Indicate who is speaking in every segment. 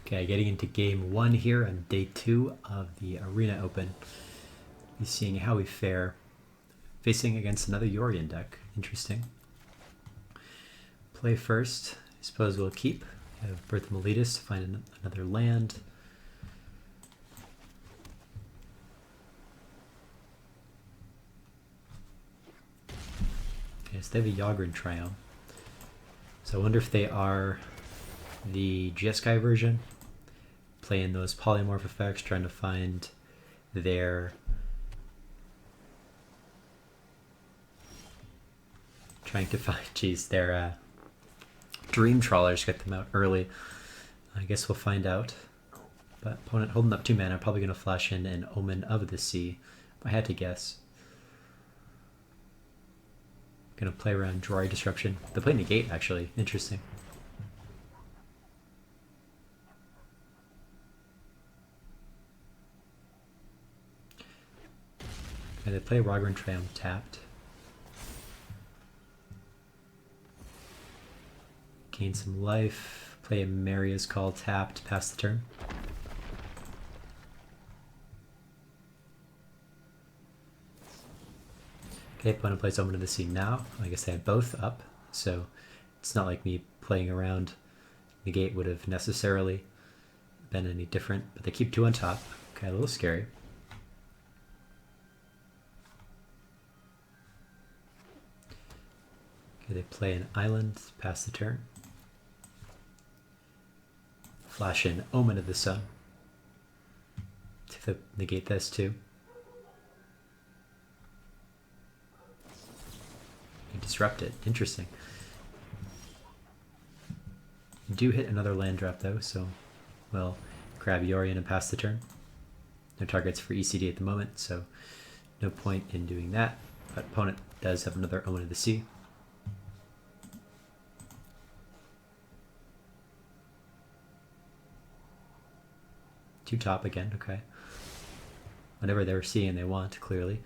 Speaker 1: Okay, getting into game 1 here on day 2 of the Arena Open. Be seeing how we fare facing against another Yorion deck. Interesting. Play first. I suppose we'll keep. We have Birth of Meletus to find another land. Okay, so they have a Yagran Triome. So I wonder if they are the Jeskai version, playing those polymorph effects, trying to find their their dream trawlers, get them out early. I guess we'll find out. But opponent holding up 2 mana, probably going to flash in an Omen of the Sea, if I had to guess. Going to play around Droid Disruption. They play Negate, actually. Interesting. Okay, they play Rogran Triumph tapped. Gain some life. Play a Maria's Call tapped, pass the turn. Okay, opponent plays Omen of the Sea now. I guess they have both up, so it's not like me playing around Negate would have necessarily been any different, but they keep 2 on top. Okay, a little scary. Okay, they play an island, pass the turn. Flash in Omen of the Sun to negate this too. You disrupt it. Interesting. You do hit another land drop though, so we'll grab Yorion and pass the turn. No targets for ECD at the moment, so no point in doing that. But opponent does have another Omen of the Sea. Two top again, okay. Whatever they're seeing they want, clearly.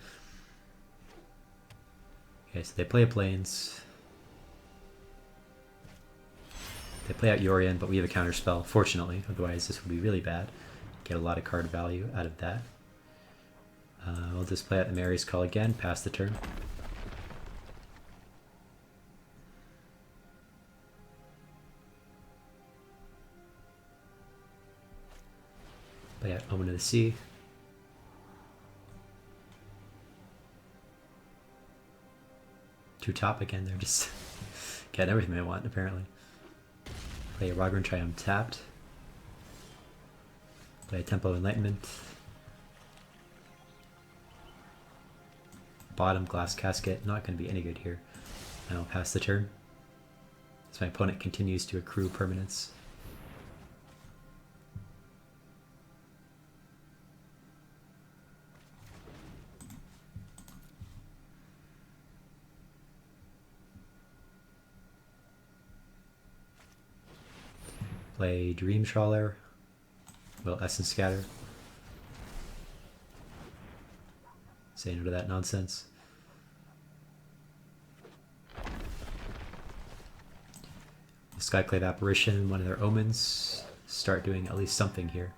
Speaker 1: Okay, so they play a Plains. They play out Yorion, but we have a counterspell, fortunately. Otherwise this would be really bad. Get a lot of card value out of that. We'll just play out the Mary's Call again, pass the turn. Play out Omen of the Sea. Two top again, they're just getting everything they want, apparently. Play a Rogran Triumph tapped. Play a Tempo Enlightenment. Bottom Glass Casket, not going to be any good here. And I'll pass the turn. So my opponent continues to accrue permanents. Play Dream Trawler. Will Essence Scatter. Say no to that nonsense. Skyclave Apparition, one of their omens. Start doing at least something here.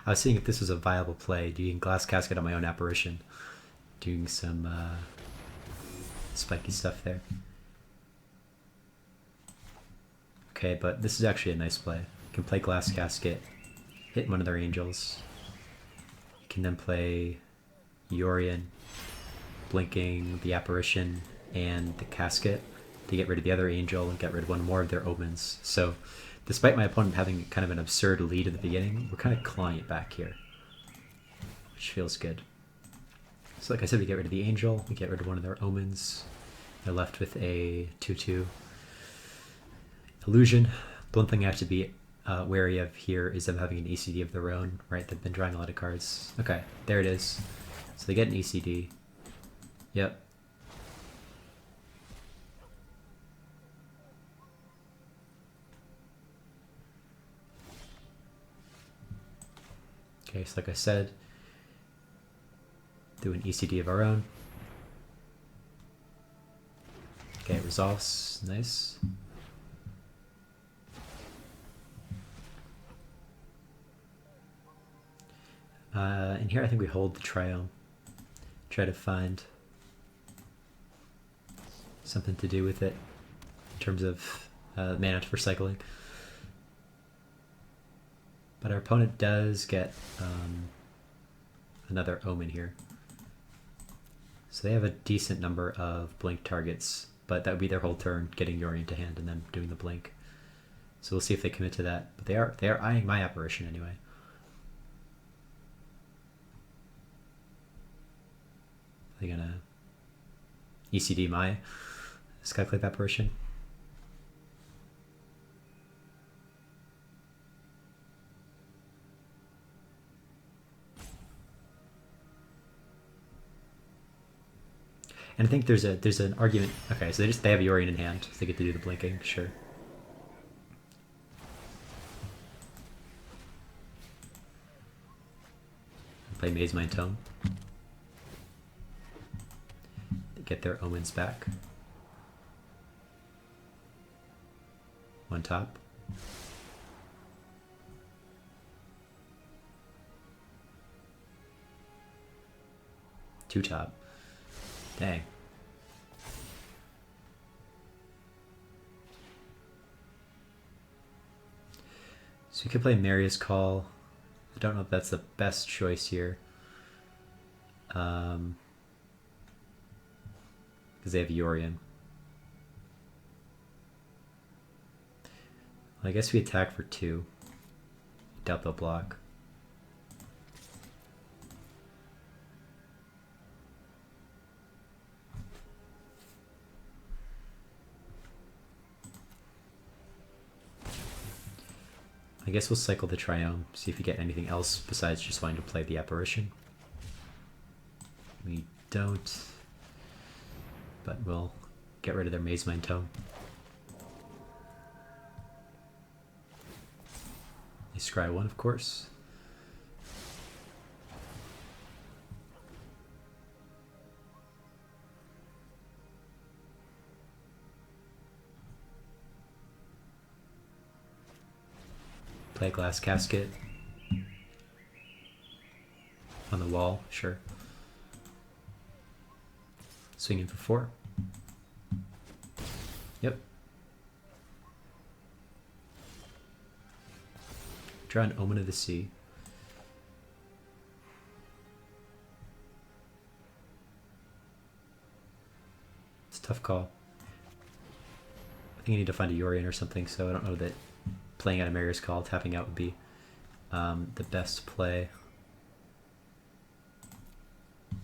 Speaker 1: I was seeing if this was a viable play, doing Glass Casket on my own Apparition. Doing some spiky stuff there. Okay, but this is actually a nice play. You can play Glass Casket, hit one of their angels. You can then play Yorion, blinking the Apparition and the Casket to get rid of the other angel and get rid of one more of their omens. So despite my opponent having kind of an absurd lead at the beginning, we're kind of clawing it back here, which feels good. So like I said, we get rid of the angel, we get rid of one of their omens. They're left with a 2/2 illusion. The one thing I have to be wary of here is them having an ECD of their own, right? They've been drawing a lot of cards. Okay, there it is. So they get an ECD. Yep. Okay, so like I said, do an ECD of our own. Okay, it resolves. Nice. In here I think we hold the Triome. Try to find something to do with it in terms of mana for cycling. But our opponent does get another Omen here. So they have a decent number of blink targets, but that would be their whole turn, getting Yorion to hand and then doing the blink. So we'll see if they commit to that. But they are eyeing my apparition anyway. Are they gonna ECD my Skyclave apparition? And I think there's an argument. Okay, so they have Yorion in hand, so they get to do the blinking. Sure. Play Maze Mind Tome. They get their Omens back. One top. Two top. Dang. So you could play Marius Call. I don't know if that's the best choice here. Because they have Yorion. Well, I guess we attack for 2. Doubt they'll block. I guess we'll cycle the Triome, see if we get anything else besides just wanting to play the Apparition. We don't, but we'll get rid of their Maze Mind Tome. They scry 1, of course. Play a Glass Casket. On the wall, sure. Swinging for 4. Yep. Draw an Omen of the Sea. It's a tough call. I think I need to find a Yorion or something, so I don't know that playing out a Marius Call, tapping out would be the best play. I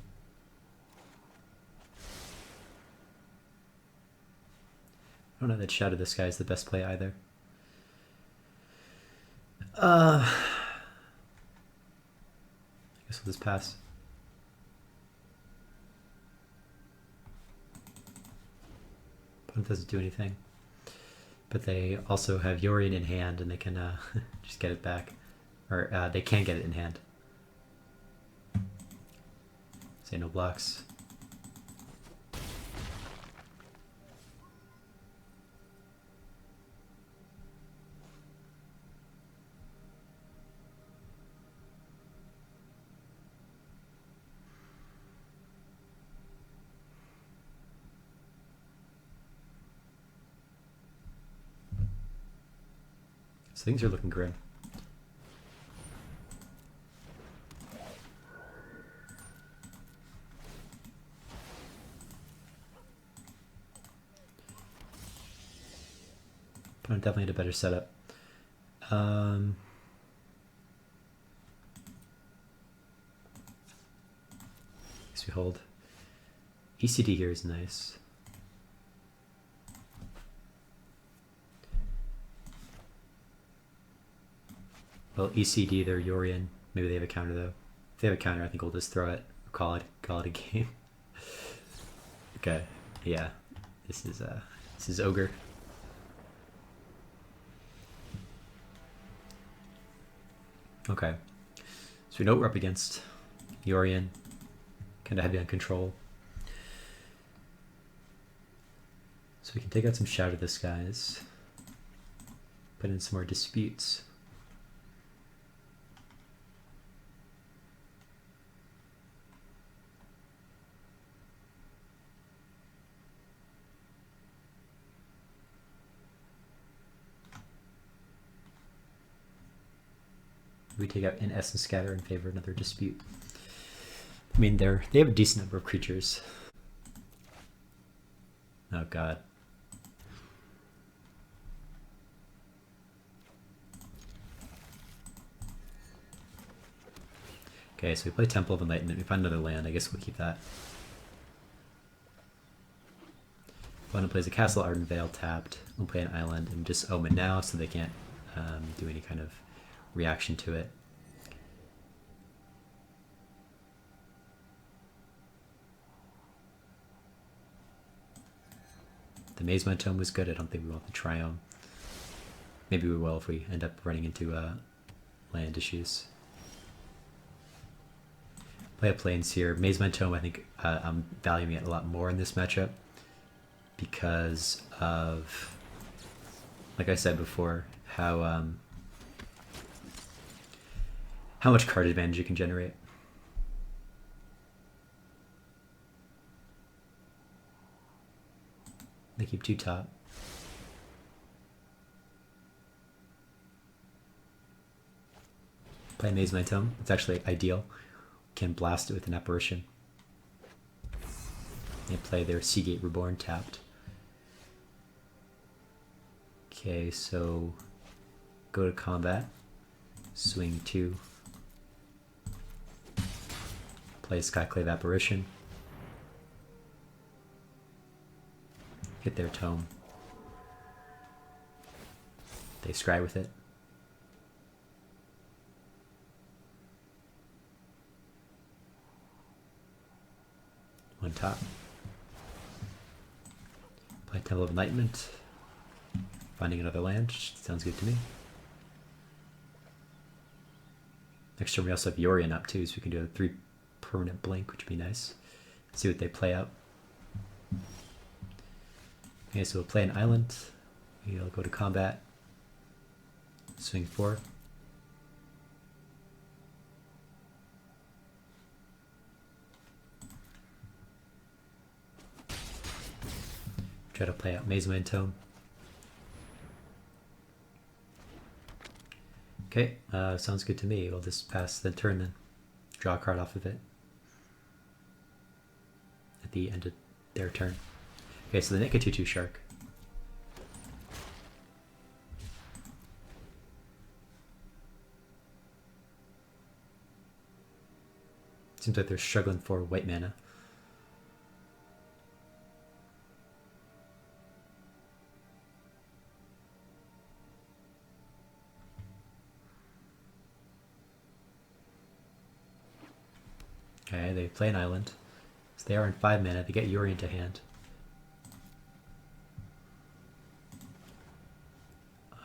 Speaker 1: don't know that Shadow the Sky is the best play either. I guess we'll just pass. Opponent doesn't do anything. But they also have Yorion in hand and they can just get it back. Or they can get it in hand. Say no blocks. So things are looking grim. Opponent definitely had a better setup. Guess we hold. ECD here is nice. Well, ECD their Yorion. Maybe they have a counter though. If they have a counter, I think we'll just throw it. Or call it a game. Okay. Yeah. This is Ogre. Okay. So we know what we're up against. Yorion. Kinda heavy on control. So we can take out some Shadow the Skies, put in some more disputes. We take out an Essence Scatter in favor of another dispute. I mean, they have a decent number of creatures. Oh god. Okay, so we play Temple of Enlightenment. We find another land. I guess we'll keep that. Opponent plays a Castle Arden Vale tapped. We'll play an island and just Omen now so they can't do any kind of reaction to it. The Maze-Mind Tome was good. I don't think we want the Triome. Maybe we will if we end up running into land issues. Play a Plains here. Maze-Mind Tome, I think I'm valuing it a lot more in this matchup because of, like I said before, how much card advantage you can generate. They keep 2 top. Play Maze-Mind Tome. It's actually ideal. Can blast it with an Apparition. They play their Seagate Reborn tapped. Okay, so go to combat. Swing 2. Play Skyclave Apparition. Hit their tome. They scry with it. One top. Play Temple of Enlightenment. Finding another land. Sounds good to me. Next turn we also have Yorion up too, so we can do a 3 permanent blink, which would be nice. See what they play out. Okay, so we'll play an island. We'll go to combat. Swing 4. Try to play out Maze-Mind Tome. Okay, sounds good to me. We'll just pass the turn then. Draw a card off of it at the end of their turn. Okay, so the Nikatutu Shark. Seems like they're struggling for white mana. Okay, they play an island. So they are in 5 mana. They get Yorion to hand.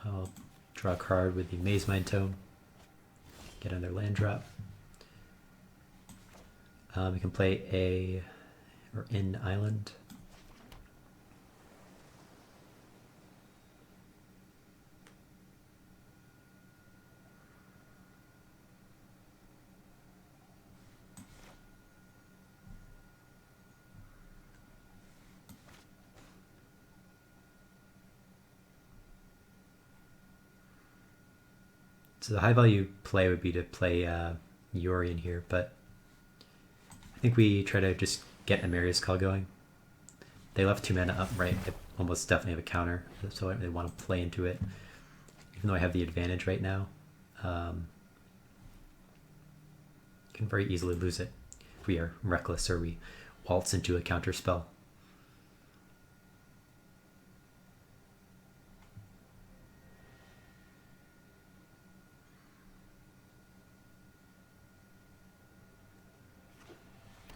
Speaker 1: I'll draw a card with the Maze-Mind Tome. Get another land drop. We can play an island. So the high value play would be to play Yorion here, but I think we try to just get Amaria's Call going. They left 2 mana up, right? They almost definitely have a counter, so they want to play into it. Even though I have the advantage right now, can very easily lose it if we are reckless or we waltz into a counter spell.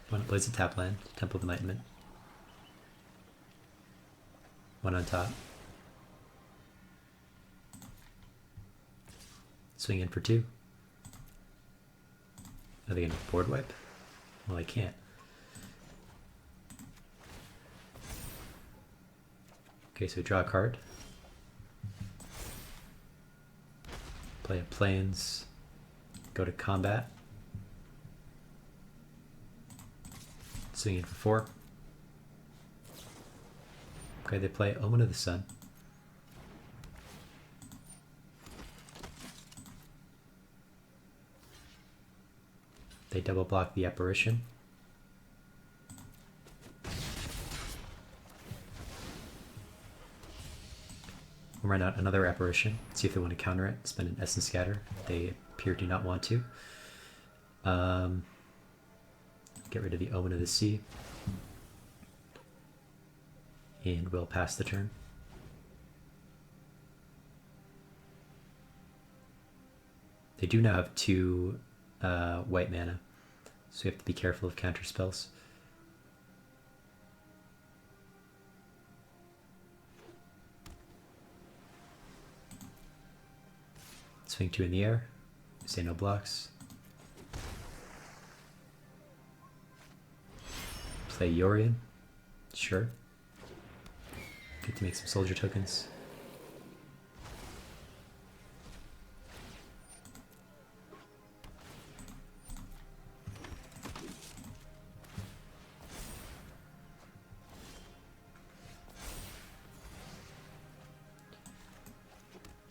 Speaker 1: One plays a tap land, Temple of Enlightenment. 1 on top. Swing in for 2. Are they going to board wipe? Well, I can't. Okay, so draw a card. Play a plains. Go to combat. Swing in for 4. Okay, they play Omen of the Sun. They double block the apparition. We'll run out another apparition, see if they want to counter it, spend an Essence Scatter. They appear to not want to. Get rid of the Omen of the Sea. And we'll pass the turn. They do now have 2 white mana, so we have to be careful of counter spells. Swing 2 in the air, say no blocks. Play Yorion, sure. Get to make some soldier tokens.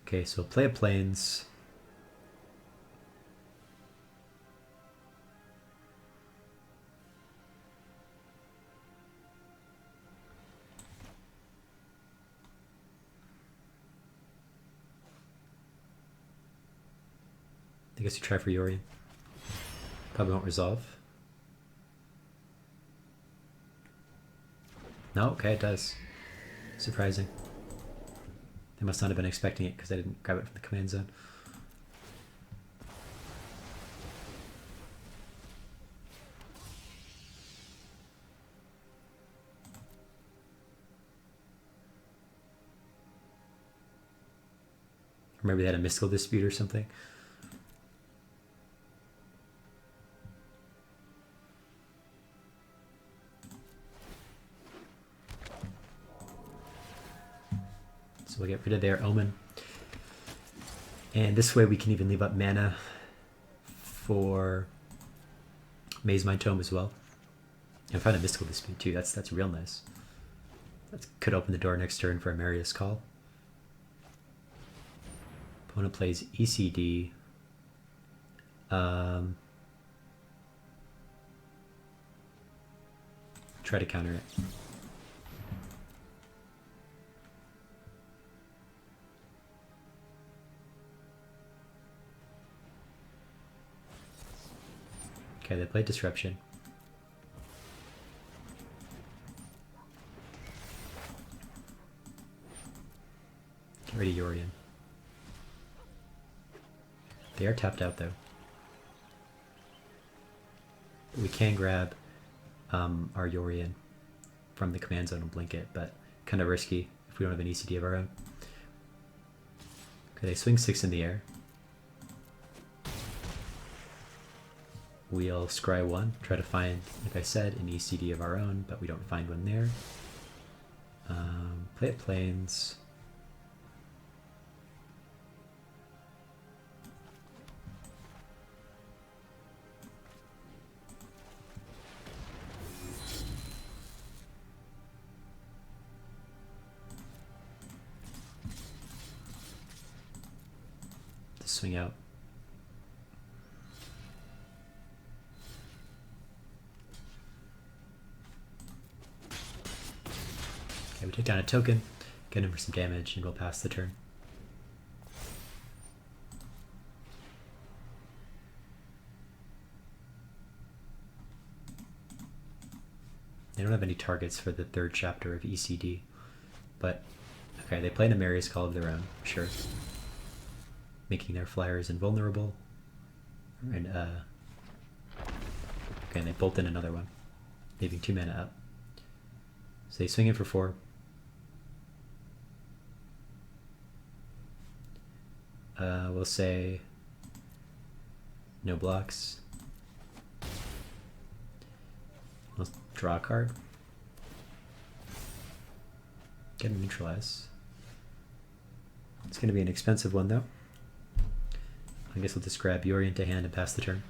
Speaker 1: Okay, so play a plains. I guess you try for Yorion. Probably won't resolve. No, okay, it does. Surprising. They must not have been expecting it because I didn't grab it from the command zone. Or maybe they had a mystical dispute or something. So we'll get rid of their Omen. And this way we can even leave up mana for Maze Mind Tome as well. And find a mystical dispute too. That's real nice. That could open the door next turn for a Marius Call. Opponent plays ECD. Try to counter it. Okay, they play Disruption. Get rid of Yorion. They are tapped out though. We can grab our Yorion from the command zone and blink it, but kind of risky if we don't have an ECD of our own. Okay, they swing 6 in the air. We'll scry 1, try to find, like I said, an ECD of our own, but we don't find one there. Play at plains. Swing out. Okay, we take down a token, get him for some damage, and we'll pass the turn. They don't have any targets for the 3rd chapter of ECD, but okay, they play an Marius Call of their own, sure. Making their flyers invulnerable. And okay, and they bolt in another one, leaving 2 mana up. So they swing in for 4. We'll say no blocks. We'll draw a card. Get him neutralize. It's going to be an expensive one though. I guess we'll just grab Yorion to hand and pass the turn.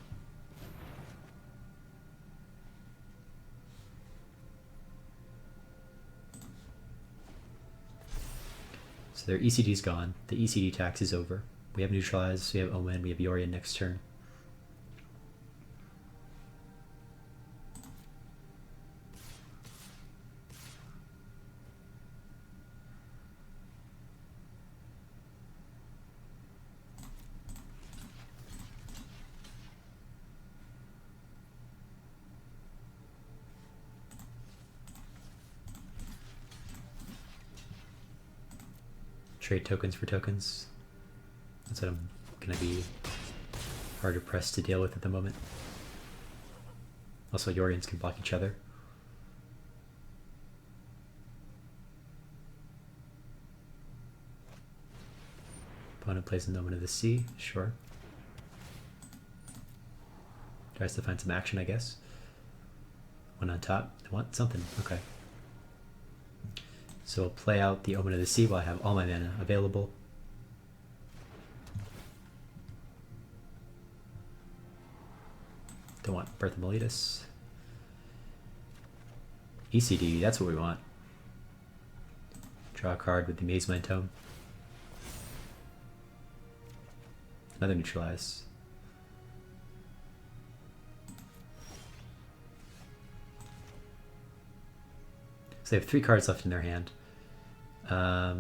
Speaker 1: So their ECD's gone. The ECD tax is over. We have neutralize, we have Omen, we have Yorion next turn. Trade tokens for tokens. That's what I'm going to be harder pressed to deal with at the moment. Also, Yorions can block each other. Opponent plays an Omen of the Sea, sure. Tries to find some action, I guess. One on top. I want something. Okay. So I'll play out the Omen of the Sea while I have all my mana available. Don't want Birth of Meletus. ECD, that's what we want. Draw a card with the Maze Mind Tome. Another neutralize. So they have 3 cards left in their hand. I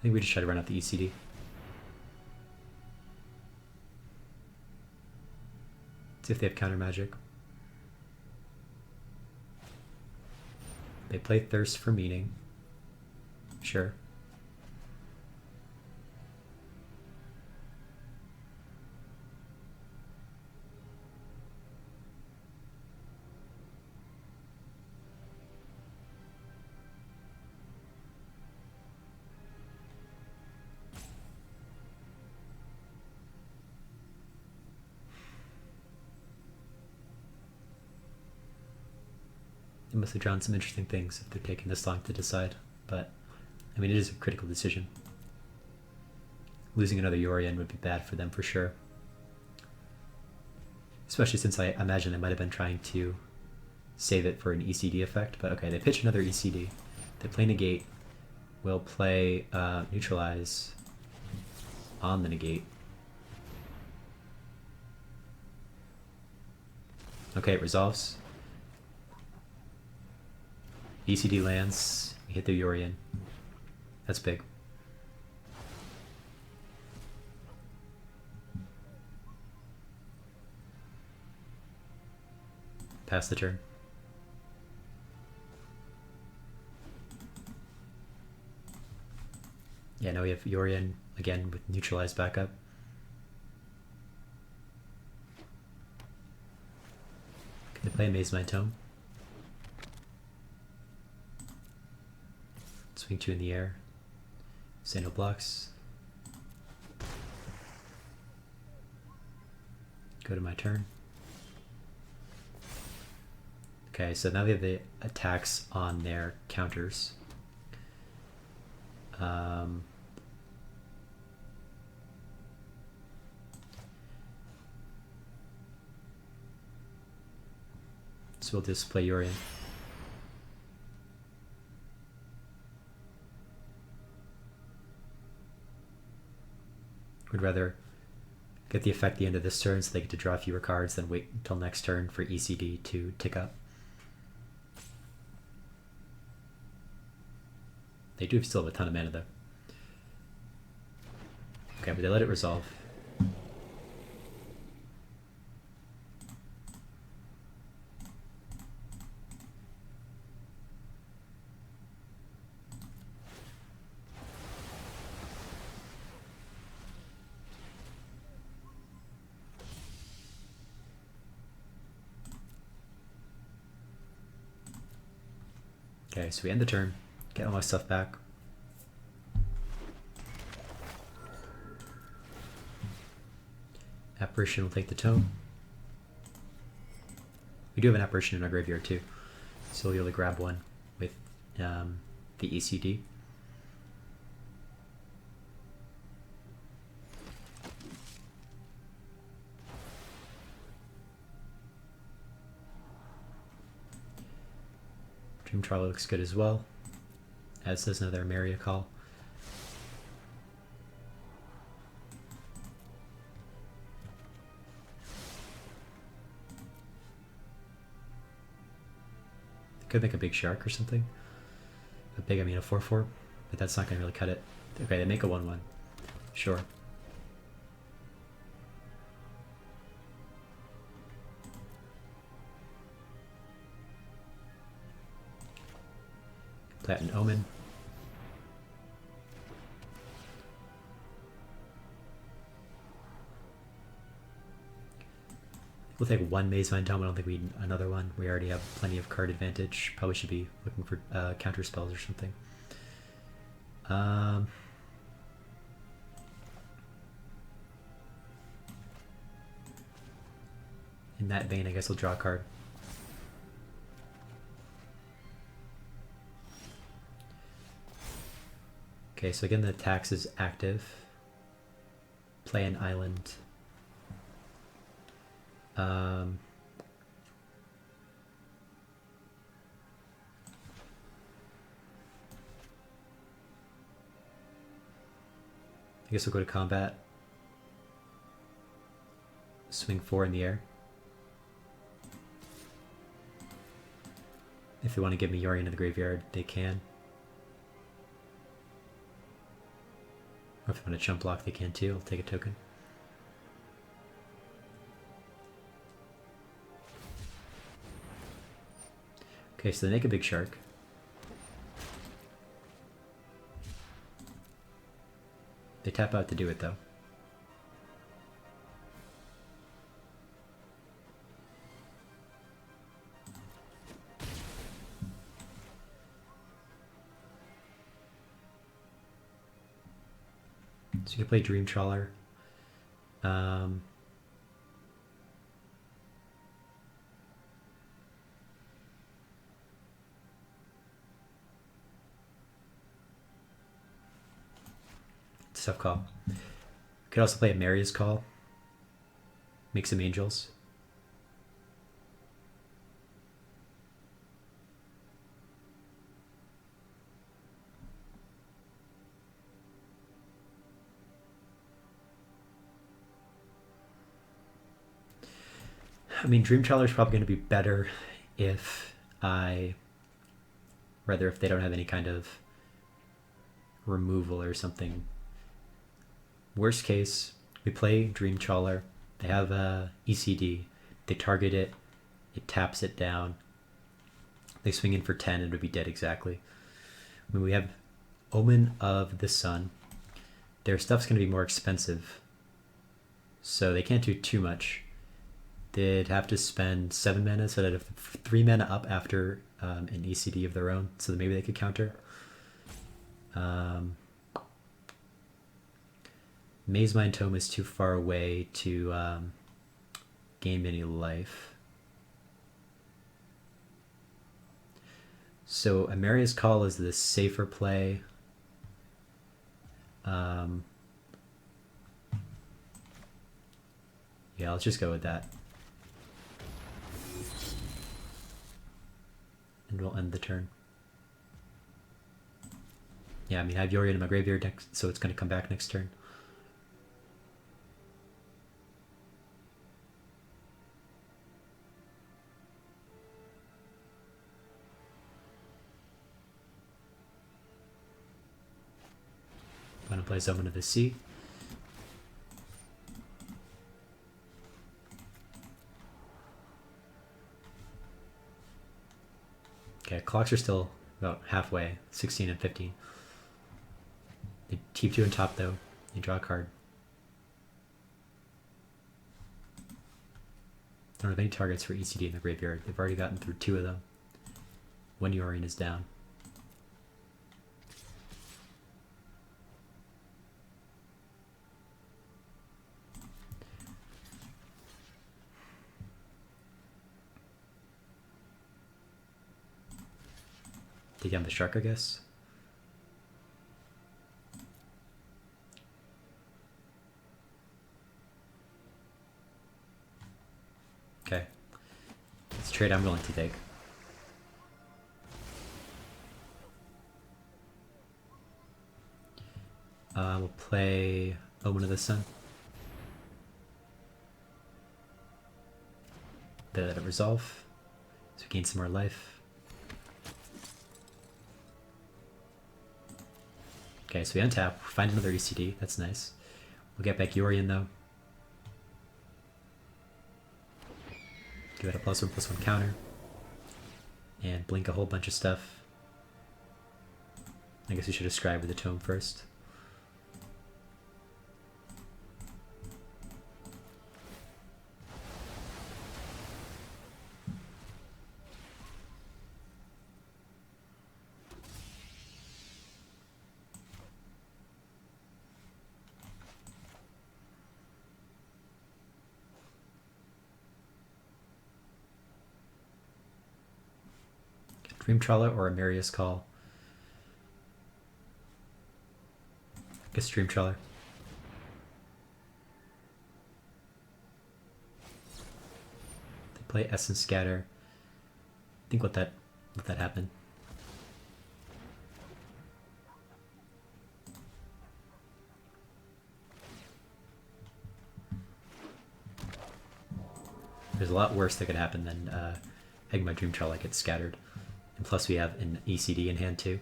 Speaker 1: think we just try to run out the ECD. See if they have counter magic. They play Thirst for Meaning. Sure. They must have drawn some interesting things if they're taking this long to decide, but I mean, it is a critical decision. Losing another Yorion would be bad for them for sure. Especially since I imagine they might have been trying to save it for an ECD effect, but okay, they pitch another ECD. They play Negate. We'll play Neutralize on the Negate. Okay, it resolves. ECD lands, we hit the Yorion. That's big. Pass the turn. Yeah, now we have Yorion again with neutralized backup. Can they play Maze Mind Tome? Swing 2 in the air. Say no blocks. Go to my turn. Okay, so now they have the attacks on their counters. So we'll just play Yorion. Would rather get the effect at the end of this turn so they get to draw fewer cards than wait until next turn for ECD to tick up. They do still have a ton of mana though. Okay, but they let it resolve. Okay, so we end the turn, get all my stuff back. Apparition will take the tome. We do have an apparition in our graveyard too, so we'll be able to grab one with the ECD. Dream Trawler looks good as well, as does another Maria Call. Could make a big shark or something. A big, I mean a 4/4, but that's not going to really cut it. Okay, they make a 1/1. Sure. Play out an Omen. We'll take one Mazemind Tome. I don't think we need another one. We already have plenty of card advantage. Probably should be looking for counter spells or something. In that vein, I guess we'll draw a card. Okay, so again, the tax is active. Play an island. I guess we'll go to combat. Swing 4 in the air. If they want to give me Yorion in the graveyard, they can. Or if they want to chump block, they can too. I'll take a token. Okay, so they make a big shark. They tap out to do it though. So you can play Dream Trawler. Tough call. Could also play a Maria's Call. Make some angels. I mean, Dream Trawler is probably going to be better if if they don't have any kind of removal or something. Worst case, we play Dream Trawler. They have a ECD. They target it. It taps it down. They swing in for 10. It would be dead exactly. I mean, we have Omen of the Sun. Their stuff's going to be more expensive, so they can't do too much. They'd have to spend 7 mana, so they'd have 3 mana up after an ECD of their own, so that maybe they could counter. Mazemind Tome is too far away to gain any life. So Amaria's Call is the safer play. Yeah, let's just go with that. And we'll end the turn. Yeah, I mean, I have Yorion in my graveyard next, so it's going to come back next turn. I'm going to play Summon of the Sea. Okay, clocks are still about halfway, 16 and 15. They keep 2 on top though. You draw a card. Don't have any targets for ECD in the graveyard. They've already gotten through 2 of them. When Yorion is down. Take down the shark, I guess. Okay. It's a trade I'm willing to take. We'll play Omen of the Sun. Let it resolve. So we gain some more life. Okay, so we untap, find another ECD, that's nice. We'll get back Yorion though. Give it a +1/+1 counter. And blink a whole bunch of stuff. I guess we should describe with the tome first. Dream Trawler or Amarius Call. I guess Dream Trawler. They play Essence Scatter. I think let that happen. There's a lot worse that could happen than having my Dream Trawler get scattered. And plus we have an ECD in hand too.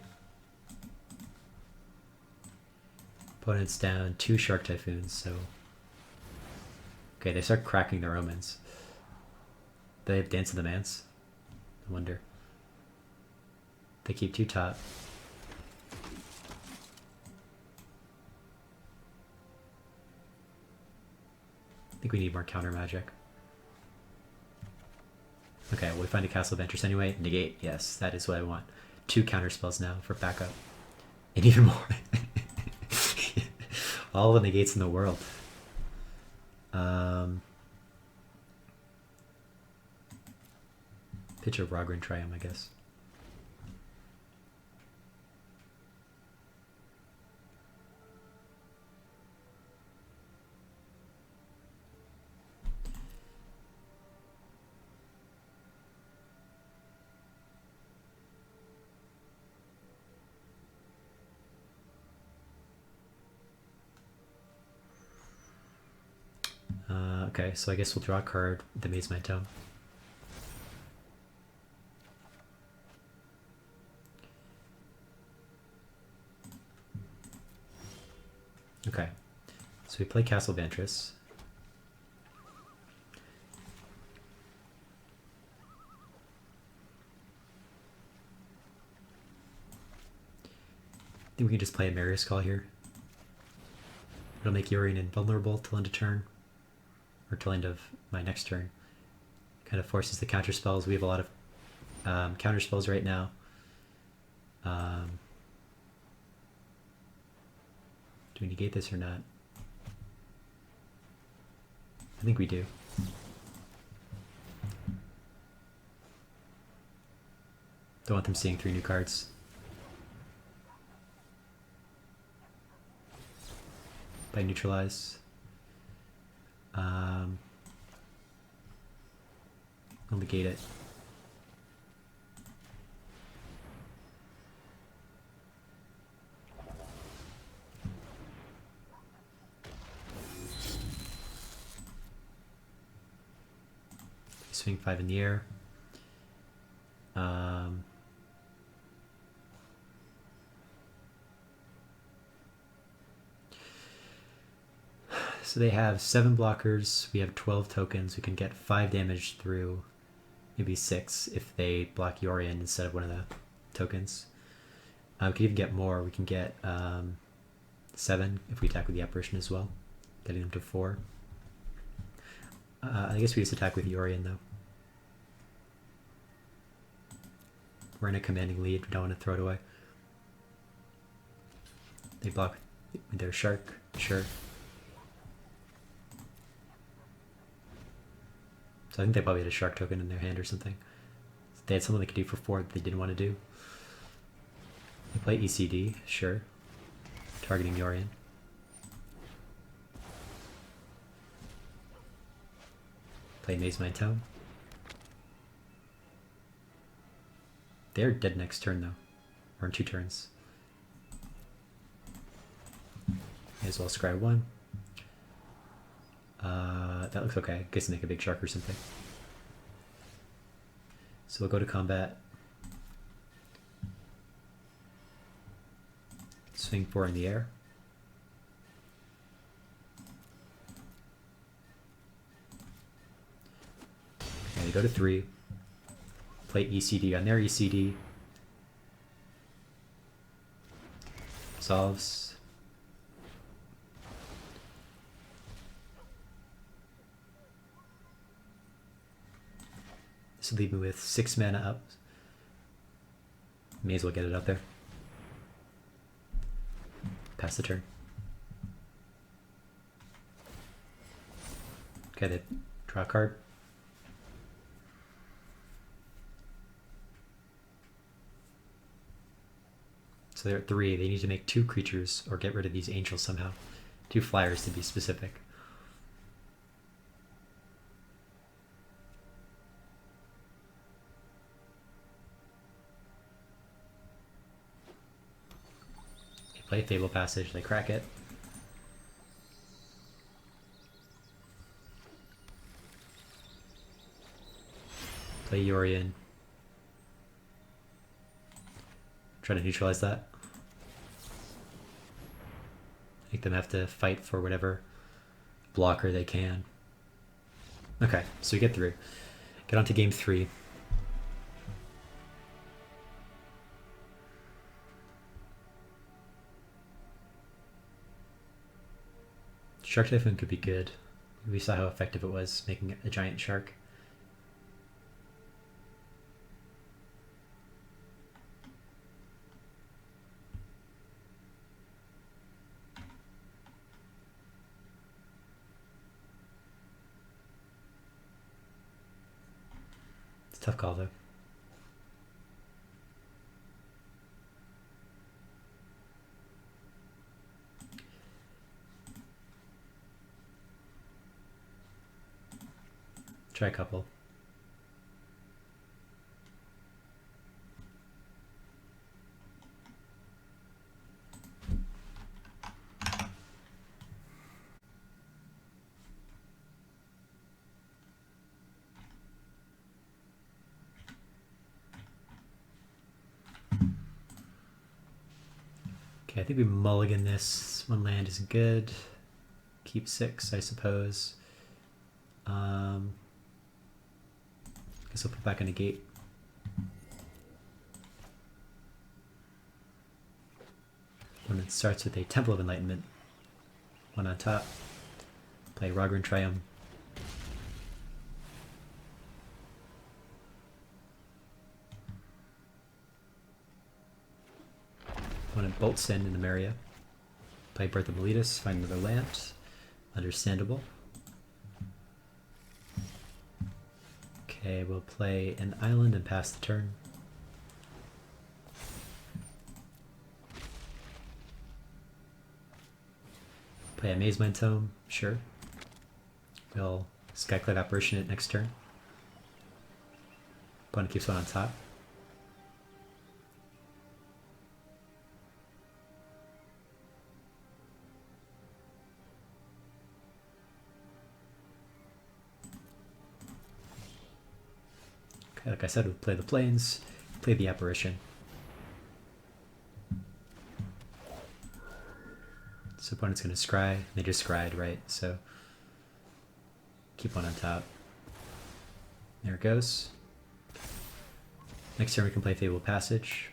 Speaker 1: Opponent's down 2 Shark Typhoons, so... Okay, they start cracking their omens. They have Dance of the Mance? I wonder. They keep 2 top. I think we need more counter magic. Okay, well we find a Castle of Ventress anyway. Negate, yes, that is what I want. 2 counter spells now for backup. And even more. All the negates in the world. Pitch of Rogran Triumph, I guess. Okay, so I guess we'll draw a card with the Maze Man Tome. Okay, so we play Castle Ventress. I think we can just play a Marius Call here. It'll make Yorion invulnerable till end of turn. Or till end of my next turn. Kind of forces the counter spells. We have a lot of counter spells right now. Do we negate this or not? I think we do. Don't want them seeing 3 new cards. By neutralize. I'll negate it. Swing 5 in the air. So they have 7 blockers, we have 12 tokens, we can get 5 damage through maybe 6 if they block Yorion instead of one of the tokens. We could even get more, we can get 7 if we attack with the Apparition as well, getting them to 4. I guess we just attack with Yorion though. We're in a commanding lead, we don't want to throw it away. They block with their shark, sure. So I think they probably had a shark token in their hand or something. They had something they could do for 4 that they didn't want to do. They play ECD, sure. Targeting Yorion. Play Maze Mind Tome. They're dead next turn though. Or in 2 turns. May as well scry 1. That looks okay. Guess make a big shark or something. So we'll go to combat. Swing 4 in the air. Okay, they go to 3. Play ECD on their ECD. Solves. This will leave me with 6 mana up. May as well get it up there. Pass the turn. Okay, they draw a card. So they're at 3. They need to make 2 creatures or get rid of these angels somehow. 2 flyers to be specific. They play Fable Passage, they crack it. Play Yorion. Try to neutralize that. Make them have to fight for whatever blocker they can. Okay, so we get through. Get on to game 3. Shark Typhoon could be good. We saw how effective it was making a giant shark. It's a tough call though. Try a couple. Okay, I think we mulligan this. 1 land is good. Keep 6, I suppose. Guess I'll put back a negate. Opponent starts with a Temple of Enlightenment. 1 on top. Play Rogran Triumph. Opponent bolts in the Maria. Play Birth of Meletus, find another land. Understandable. Okay, we'll play an island and pass the turn. Play a Maze Mind Tome, sure. We'll Skyclave Apparition it next turn. Opponent keeps 1 on top. Okay, like I said, we'll play the Plains, play the Apparition. So opponent's going to scry. They just scried, right? So keep 1 on top. There it goes. Next turn we can play Fable Passage.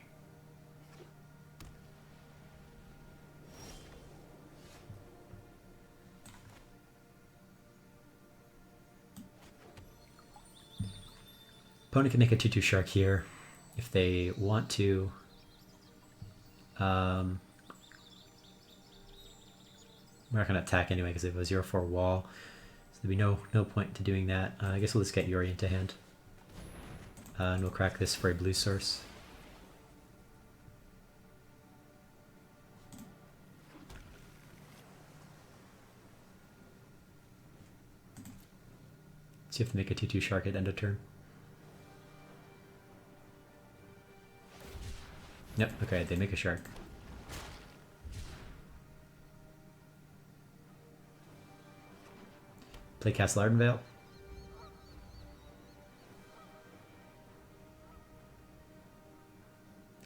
Speaker 1: Opponent can make a 2/2 shark here if they want to. We're not going to attack anyway because they have a 0/4 wall. So there'd be no point to doing that. I guess we'll just get Yorion to hand. And we'll crack this for a blue source. So you have to make a 2/2 shark at end of turn. Yep, okay, they make a shark. Play Castle Ardenvale.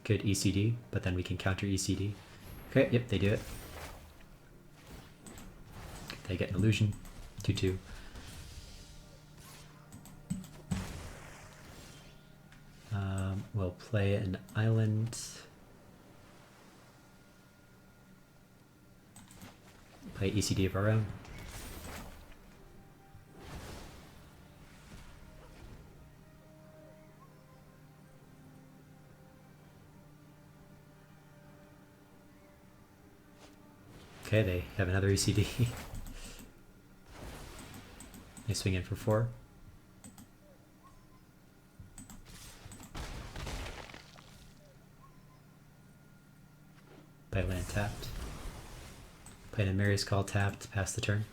Speaker 1: Good ECD, but then we can counter ECD. Okay, yep, they do it. They get an illusion. 2/2. We'll play an island. Play ECD of our own. Okay, they have another ECD. They swing in for 4. Play land tapped. Play an Amarius Call tapped, pass the turn.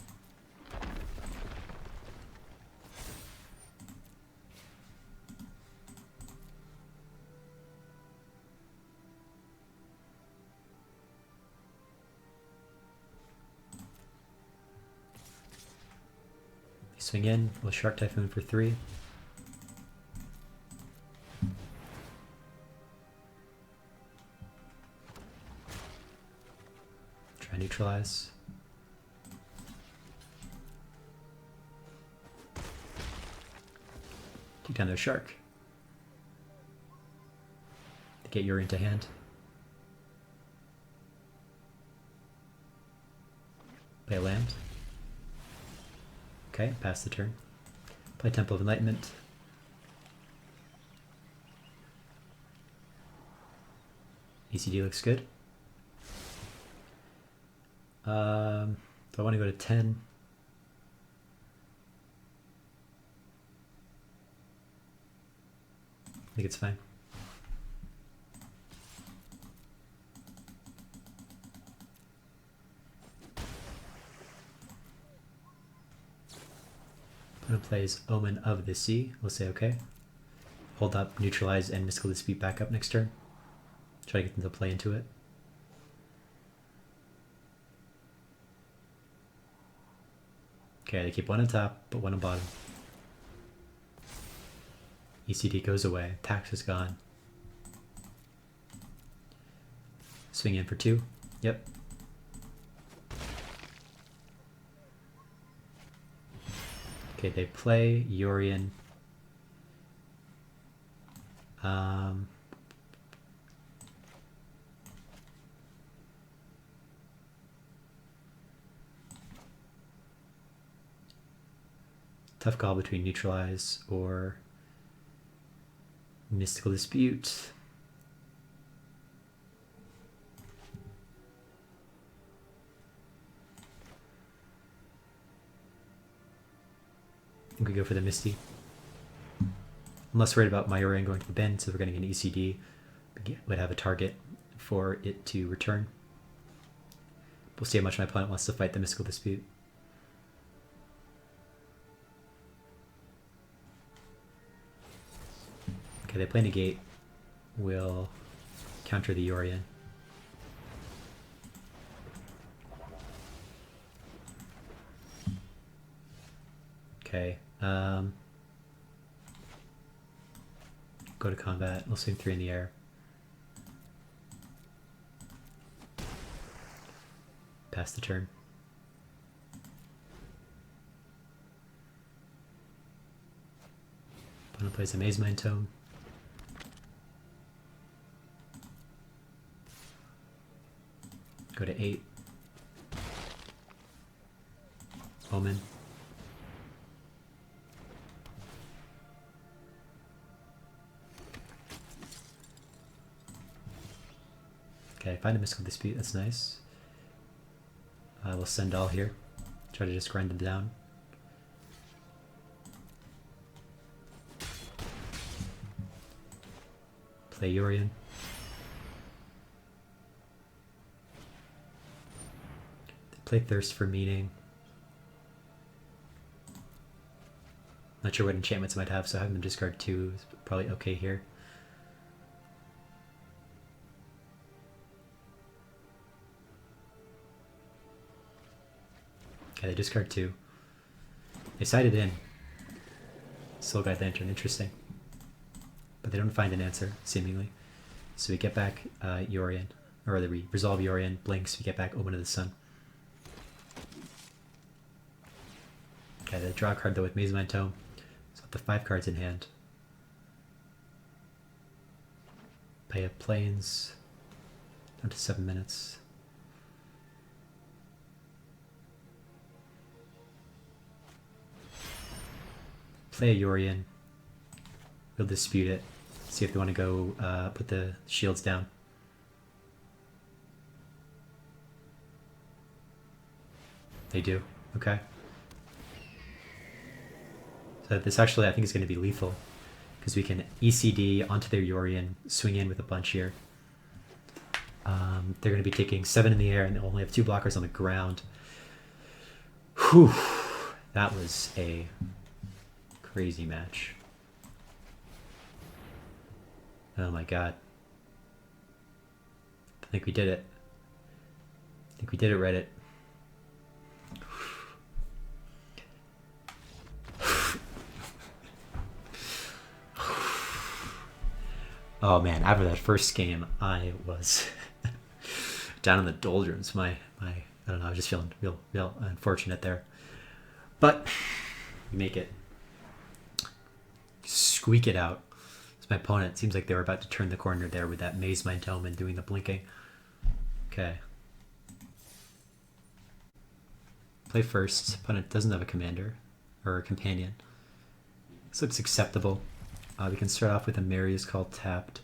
Speaker 1: You swing in, we'll Shark Typhoon for 3. Try neutralize. Take down their shark. Get your into hand. Play a land. Okay, pass the turn. Play Temple of Enlightenment. ECD looks good. Do I want to go to 10? I think it's fine. Opponent plays Omen of the Sea. We'll say okay. Hold up, neutralize, and Mystical Dispute back up next turn. Try to get them to play into it. Okay, they keep one on top, but one on bottom. ECD goes away. Tax is gone. Swing in for 2. Yep. Okay, they play Yorion. Tough call between neutralize or Mystical Dispute. We could go for the Misty. I'm less worried about my Yorion going to the bend, so we're getting an ECD. We would have a target for it to return. We'll see how much my opponent wants to fight the Mystical Dispute. Okay, they play negate. We'll counter the Yorion. Okay. Go to combat. We'll swing 3 in the air. Pass the turn. Opponent plays a Maze Mind Tome. Go to 8. Omen. Okay, find a Mystical Dispute, that's nice. We'll send all here. Try to just grind them down. Play Yorion. Play Thirst for Meaning. Not sure what enchantments I might have, so having them discard 2 is probably okay here. Okay, they discard 2. They sided in. Soul Guide Lantern, interesting. But they don't find an answer, seemingly. So we get back Yorion, or we resolve Yorion, blinks, we get back Omen of the Sun. Okay, they draw a card though with Maze of Tome. So with the 5 cards in hand. Pay up Plains. Down to 7 minutes. Play a Yorion. We'll dispute it. See if they want to go put the shields down. They do. Okay. So this actually I think is going to be lethal because we can ECD onto their Yorion, swing in with a bunch here. They're going to be taking 7 in the air and they only have 2 blockers on the ground. Whew. That was a crazy match. Oh my god. I think we did it. I think we did it, Reddit. Oh man, after that first game, I was down in the doldrums. I don't know, I was just feeling real unfortunate there. But we make it. Squeak it out. So my opponent seems like they were about to turn the corner there with that Maze Mind Tome and doing the blinking. Okay. Play first. Opponent doesn't have a commander or a companion. This looks acceptable. We can start off with a Marius Call tapped.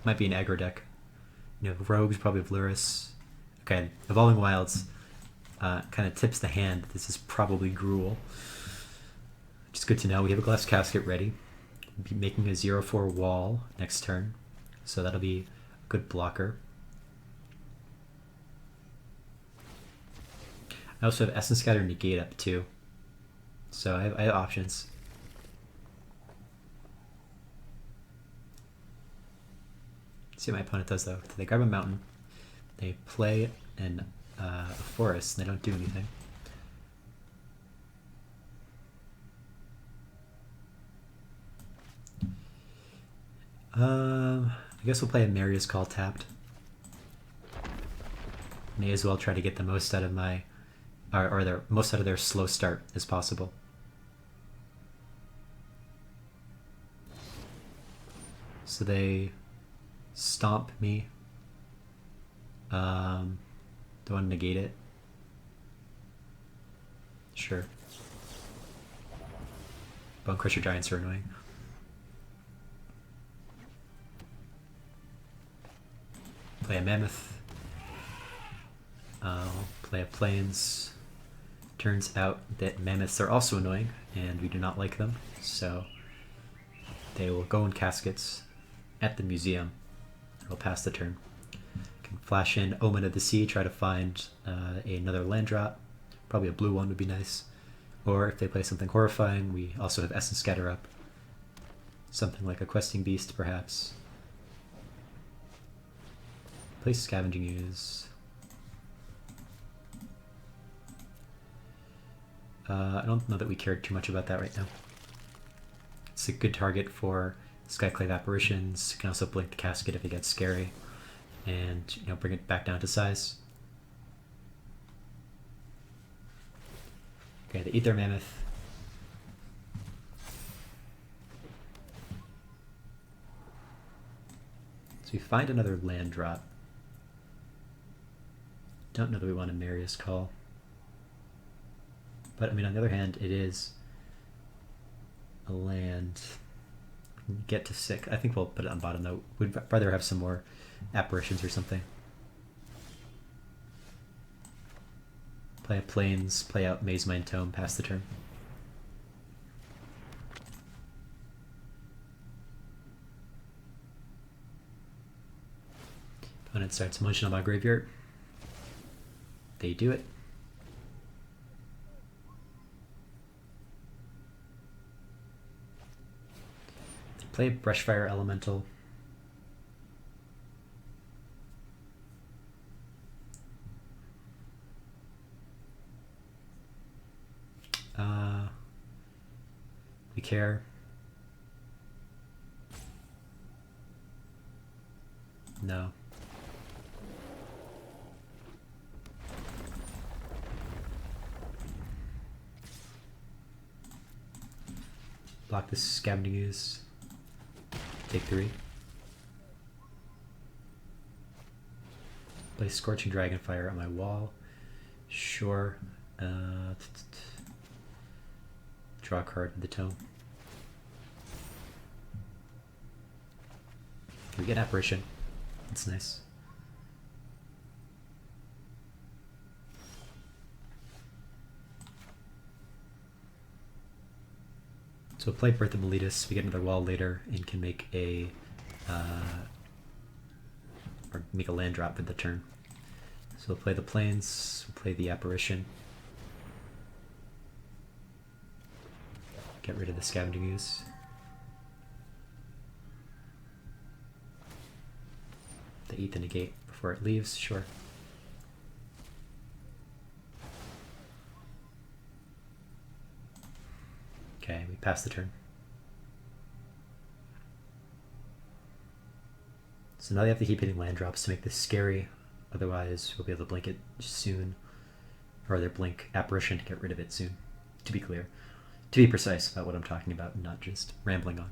Speaker 1: Might be an aggro deck. You know, Rogues probably have Luris. Okay, Evolving Wilds kind of tips the hand that this is probably Gruul. Which is good to know. We have a Glass Casket ready. We'll be making a 0/4 wall next turn. So that'll be a good blocker. I also have Essence Scatter Negate up too. So I have options. Let's see what my opponent does though. They grab a mountain. They play a forest and they don't do anything. I guess we'll play a Marius Call tapped. May as well try to get the most out of my or their most out of their slow start as possible. So they stomp me. Don't want to negate it. Sure. Bone Crusher Giants are annoying. Play a Mammoth. I'll play a Plains. Turns out that Mammoths are also annoying, and we do not like them, so they will go in caskets at the museum. We'll pass the turn. Can flash in Omen of the Sea, try to find another land drop. Probably a blue one would be nice. Or if they play something horrifying, we also have Essence Scatter up. Something like a Questing Beast, perhaps. Play Scavenging Ooze. I don't know that we cared too much about that right now. It's a good target for Skyclave Apparitions. You can also blink the casket if it gets scary, and bring it back down to size. Okay, the Ether Mammoth. So we find another land drop. Don't know that we want a Marius Call. But I mean, on the other hand, it is a land. Get to 6. I think we'll put it on bottom though. We'd rather have some more apparitions or something. Play a Plains, play out Maze Mind Tome, pass the turn. Opponent starts motion on my graveyard. They do it. Play Brushfire Elemental. We care. No. Block this Scavenging Ooze. Take 3. Play Scorching Dragonfire on my wall. Sure. Draw a card with the tome. We get Apparition. That's nice. So play Birth of Meletus, we get another wall later and can make a or make a land drop for the turn. So we'll play the Plains, we'll play the Apparition. Get rid of the Scavenging Ooze. They eat the negate before it leaves, sure. Okay, we pass the turn. So now they have to keep hitting land drops to make this scary, otherwise we'll be able to blink it soon, or their blink Apparition to get rid of it soon, to be clear. To be precise about what I'm talking about and not just rambling on.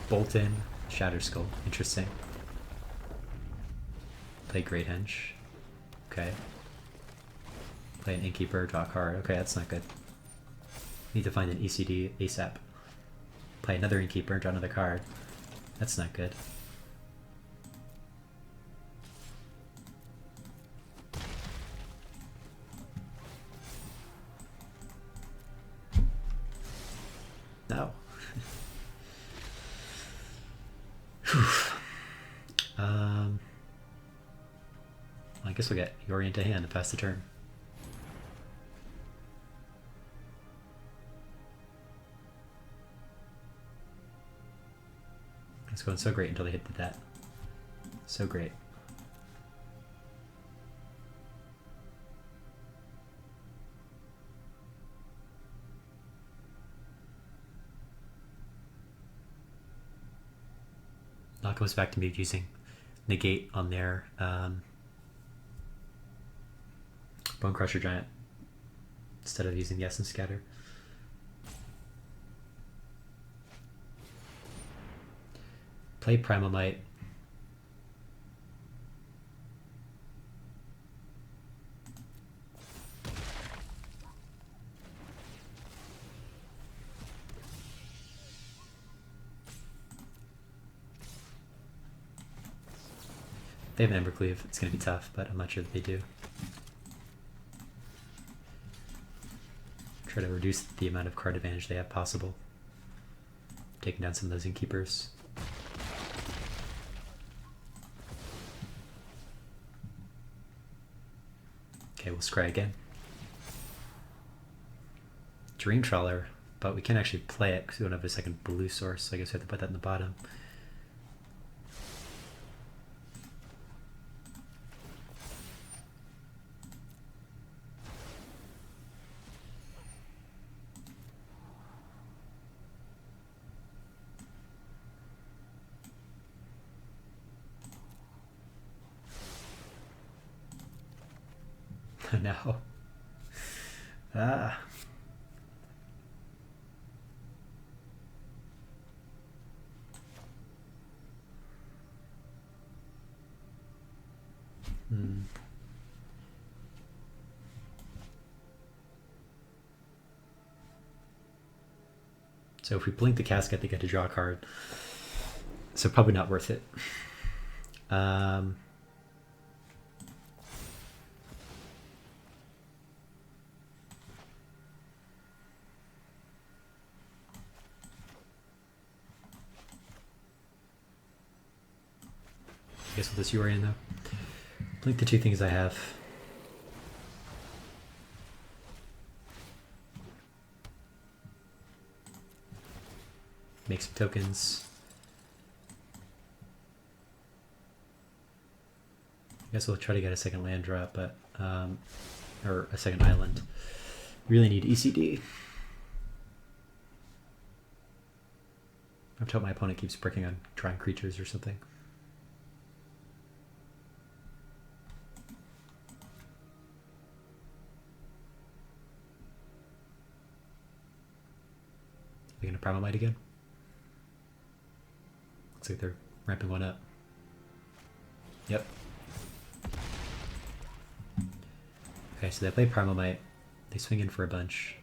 Speaker 1: Bolton, Shatterskull, interesting. Play Great Henge. Okay. Play an Innkeeper, draw a card. Okay, that's not good. Need to find an ECD ASAP. Play another Innkeeper, draw another card. That's not good. No. I guess we'll get Yorion to hand to pass the turn. It's going so great until they hit that. So great. Now it goes back to me using negate on their Bone Crusher Giant instead of using the Essence Scatter. Play Primal Might. They have Embercleave. It's going to be tough, but I'm not sure that they do. Try to reduce the amount of card advantage they have possible. Taking down some of those Innkeepers. Okay, we'll scry again. Dream Trawler, but we can't actually play it because we don't have a second blue source, so I guess we have to put that in the bottom. No. Ah. So if we blink the casket, they get to draw a card. So probably not worth it. I guess with this Yorion though. Blink the two things I have. make some tokens. I guess we'll try to get a second land drop, but or a second island. Really need ECD. I've told my opponent keeps bricking on drawing creatures or something. Are they gonna Primal Might again? Looks like they're ramping one up. Yep. Okay, so they play Primal Might. They swing in for a bunch.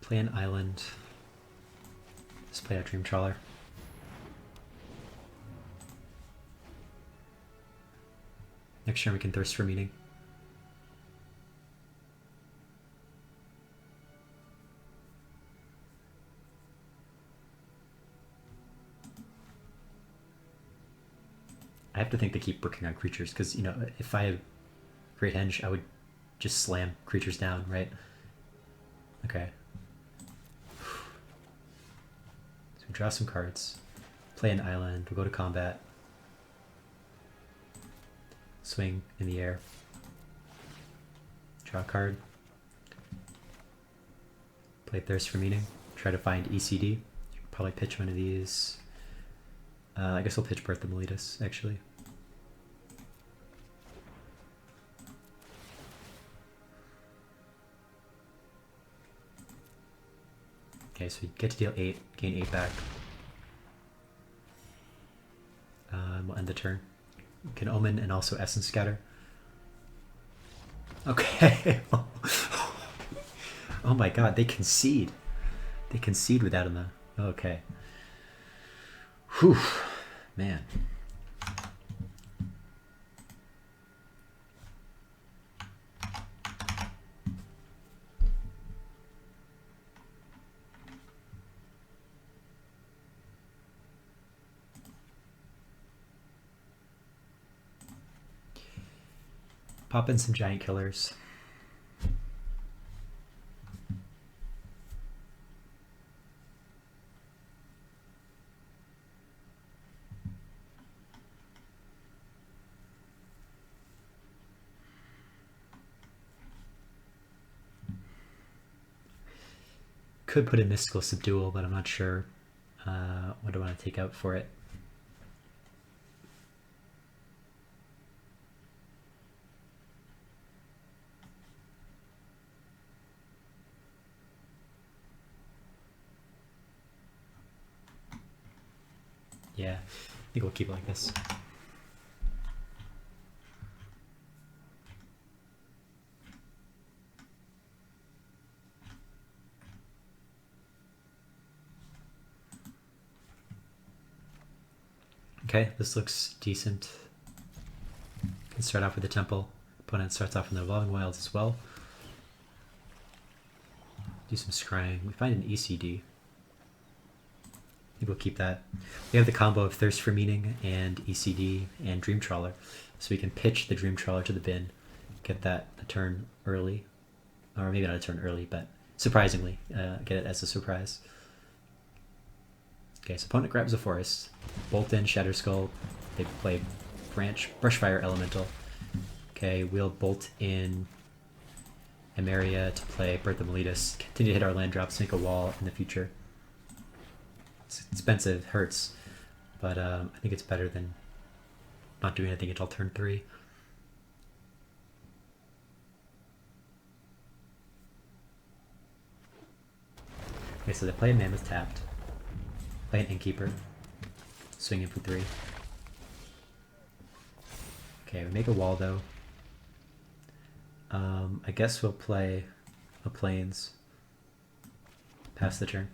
Speaker 1: Play an island. Let's play a Dream Trawler. Next turn we can Thirst for Meaning. I have to think they keep working on creatures because, you know, if I have Great Henge, I would just slam creatures down, right? Okay. So we draw some cards, play an island, we'll go to combat, swing in the air, draw a card, play Thirst for Meaning, try to find ECD. Probably pitch one of these. I guess I'll pitch Birth of Meletus, actually. Okay, so we get to deal 8, gain 8 back. We'll end the turn. We can Omen and also Essence Scatter. Okay. Oh my god, they concede. They concede without him though. Okay. Whew. Man. Pop in some giant killers. Could put in Mystical Subdual, but I'm not sure what do I want to take out for it. Yeah, I think we'll keep it like this. Okay, this looks decent. Can start off with the Temple. Opponent starts off in the Evolving Wilds as well. Do some scrying. We find an ECD. I think we'll keep that. We have the combo of Thirst for Meaning and ECD and Dream Trawler. So we can pitch the Dream Trawler to the bin, get that a turn early. Or maybe not a turn early, but surprisingly, get it as a surprise. Okay, so opponent grabs a forest. Bolt in Shatter Skull. They play Brushfire Elemental. Okay, we'll bolt in Emeria to play Birth of Meletus. Continue to hit our land drops, make a wall in the future. It's expensive, hurts, but I think it's better than not doing anything until turn 3. Okay, so they play a Mammoth tapped. Play an Innkeeper. Swing in for 3. Okay, we make a wall though. I guess we'll play a Plains. Pass the turn.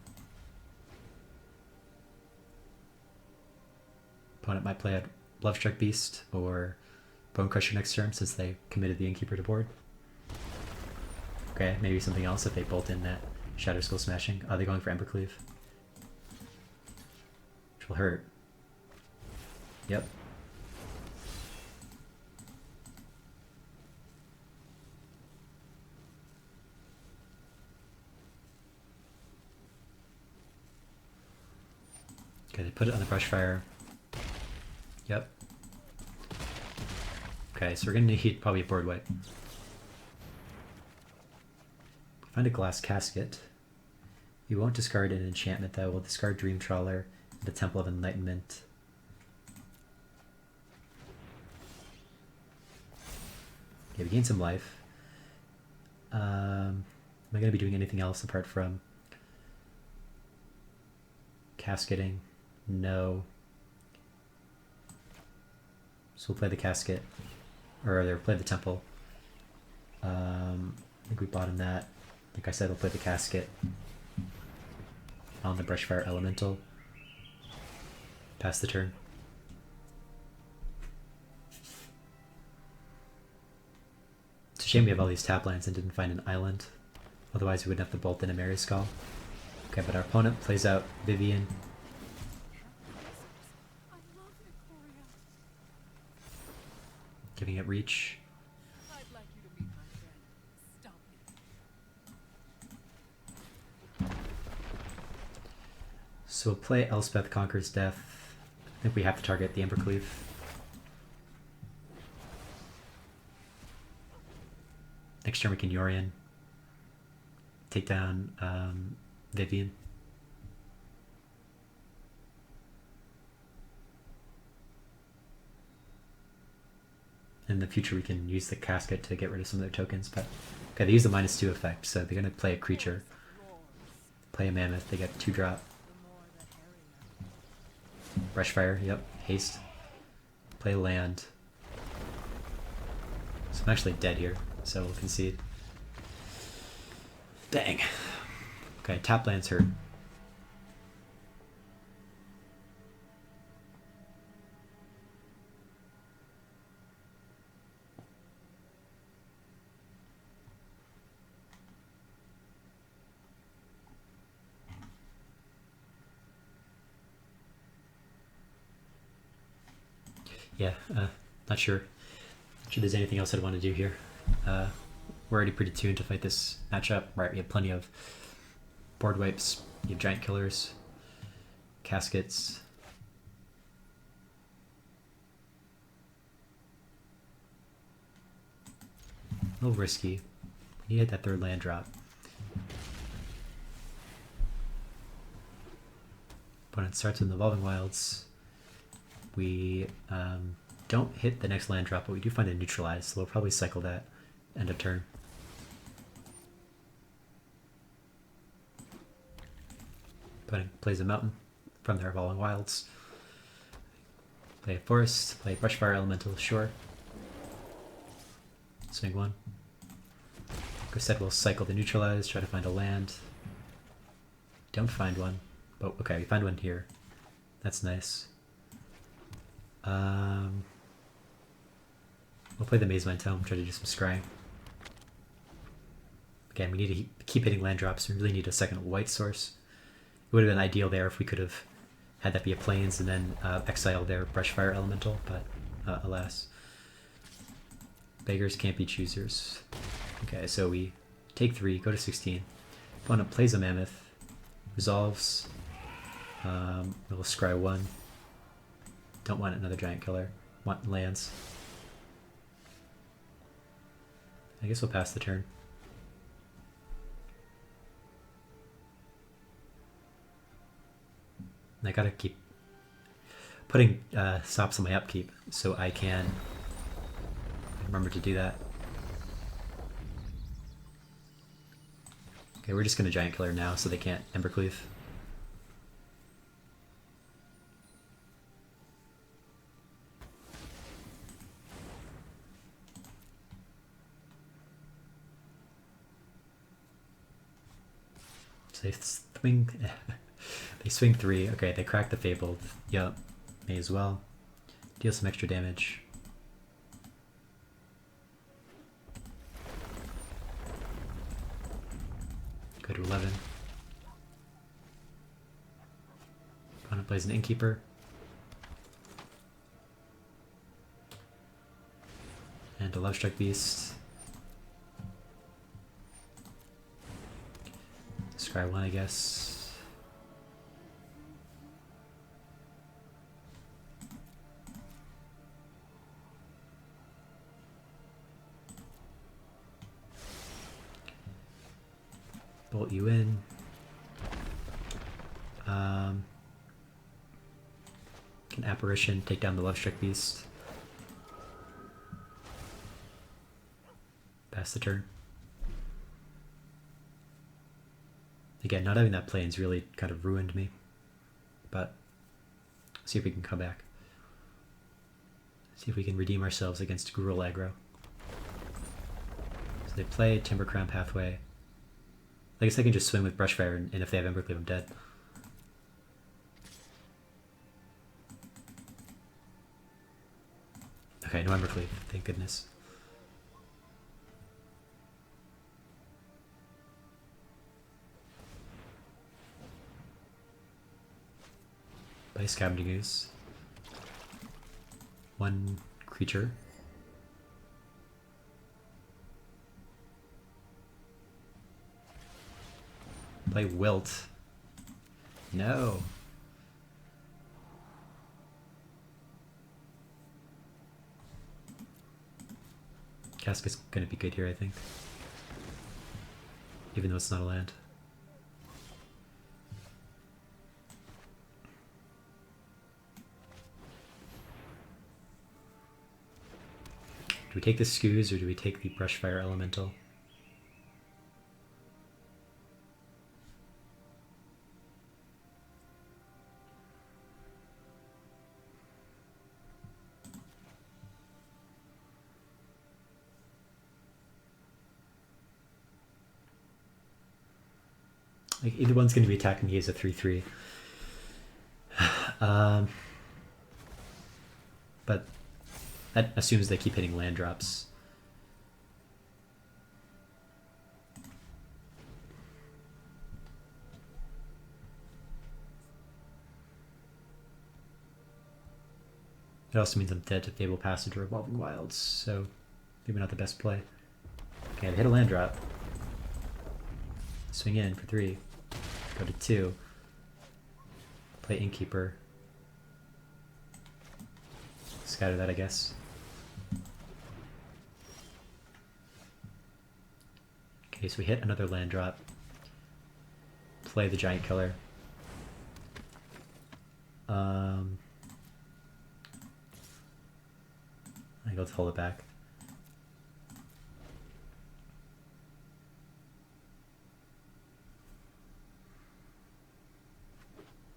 Speaker 1: Opponent might play a Lovestruck Beast or Bone Crusher next turn since they committed the Innkeeper to board. Okay, maybe something else if they bolt in that Shadow Skull Smashing. Are they going for Embercleave? Which will hurt. Yep. Okay, they put it on the brush fire. Yep. Okay, so we're gonna need probably a board wipe. Find a glass casket. You won't discard an enchantment that will discard Dream Trawler and the Temple of Enlightenment. Okay, we gain some life. Am I going to be doing anything else apart from casketing? No. So we'll play the casket. Or rather, play the temple. I think we bottom that. Like I said, we'll play the casket on the Brushfire Elemental. Pass the turn. It's a shame we have all these tap lands and didn't find an island. Otherwise we wouldn't have to bolt in a Mary Skull. Okay, but our opponent plays out Vivian. Giving it reach. So we'll play Elspeth Conquers Death. I think we have to target the Embercleave. Next turn we can Yorion. Take down Vivian. In the future we can use the casket to get rid of some of their tokens, but okay, they use the -2 effect, so they're gonna play a creature. Play a mammoth, they get 2-drop. Brushfire, yep, haste. Play land. So I'm actually dead here, so we'll concede. Dang. Okay, tap lands hurt. Yeah, not sure. Not sure there's anything else I'd want to do here. We're already pretty tuned to fight this matchup. Right, we have plenty of board wipes, you have giant killers, caskets. A little risky. We need to hit that third land drop. Opponent starts with Evolving Wilds. We don't hit the next land drop, but we do find a neutralize, so we'll probably cycle that end of turn. Opponent plays a mountain from their Evolving Wilds. Play a forest, play a Brushfire Elemental, sure. Swing one. Like I said, we'll cycle the neutralize, try to find a land. Don't find one, but okay, we find one here. That's nice. We'll play the Mazemind Tome, try to do some scrying. Again, we need to keep hitting land drops. We really need a second white source. It would have been ideal there if we could have had that be a plains and then exile their Brushfire Elemental, but alas. Beggars can't be choosers. Okay, so we take 3, go to 16. Opponent plays a mammoth, resolves. We'll scry 1. Don't want another giant killer. Want lands. I guess we'll pass the turn. I gotta keep putting stops on my upkeep so I can remember to do that. Okay, we're just gonna giant killer now so they can't Embercleave. So they swing, they swing 3. Okay, they crack the Fabled. Yup, may as well. Deal some extra damage. Go to 11. plays an Innkeeper. And a Lovestruck Beast. Scry 1, I guess. Bolt you in. Can Apparition take down the Lovestruck Beast. Pass the turn. Again, not having that plane's really kind of ruined me, but see if we can come back. See if we can redeem ourselves against Gruul aggro. So they play Timber Crown Pathway. I guess I can just swing with Brushfire, and if they have Embercleave, I'm dead. Okay, no Embercleave, thank goodness. Play Scavenging Goose. One creature. Play Wilt. No. Casket's gonna be good here, I think. Even though it's not a land. Do we take the Skoos or do we take the Brushfire Elemental? Like either one's going to be attacking. He has a 3/3. But that assumes they keep hitting land drops. It also means I'm dead if they will pass into Revolving Wilds, so maybe not the best play. Okay, they hit a land drop. Swing in for 3. Go to 2. Play Innkeeper. Scatter that, I guess. Okay, so we hit another land drop. Play the Giant Killer. I think let's hold it back.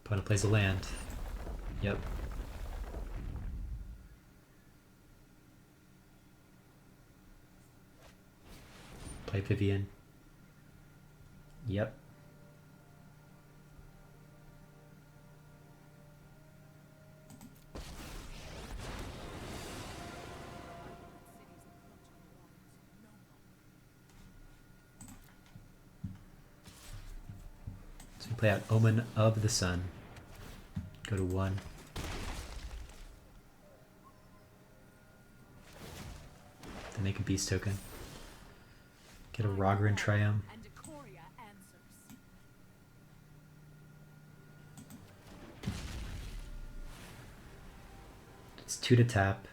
Speaker 1: Opponent plays a land. Yep. Play Vivian. Yep. So we play out Omen of the Sun. Go to 1. Then make a beast token. Get a Rogran Triumph. It's 2 to tap.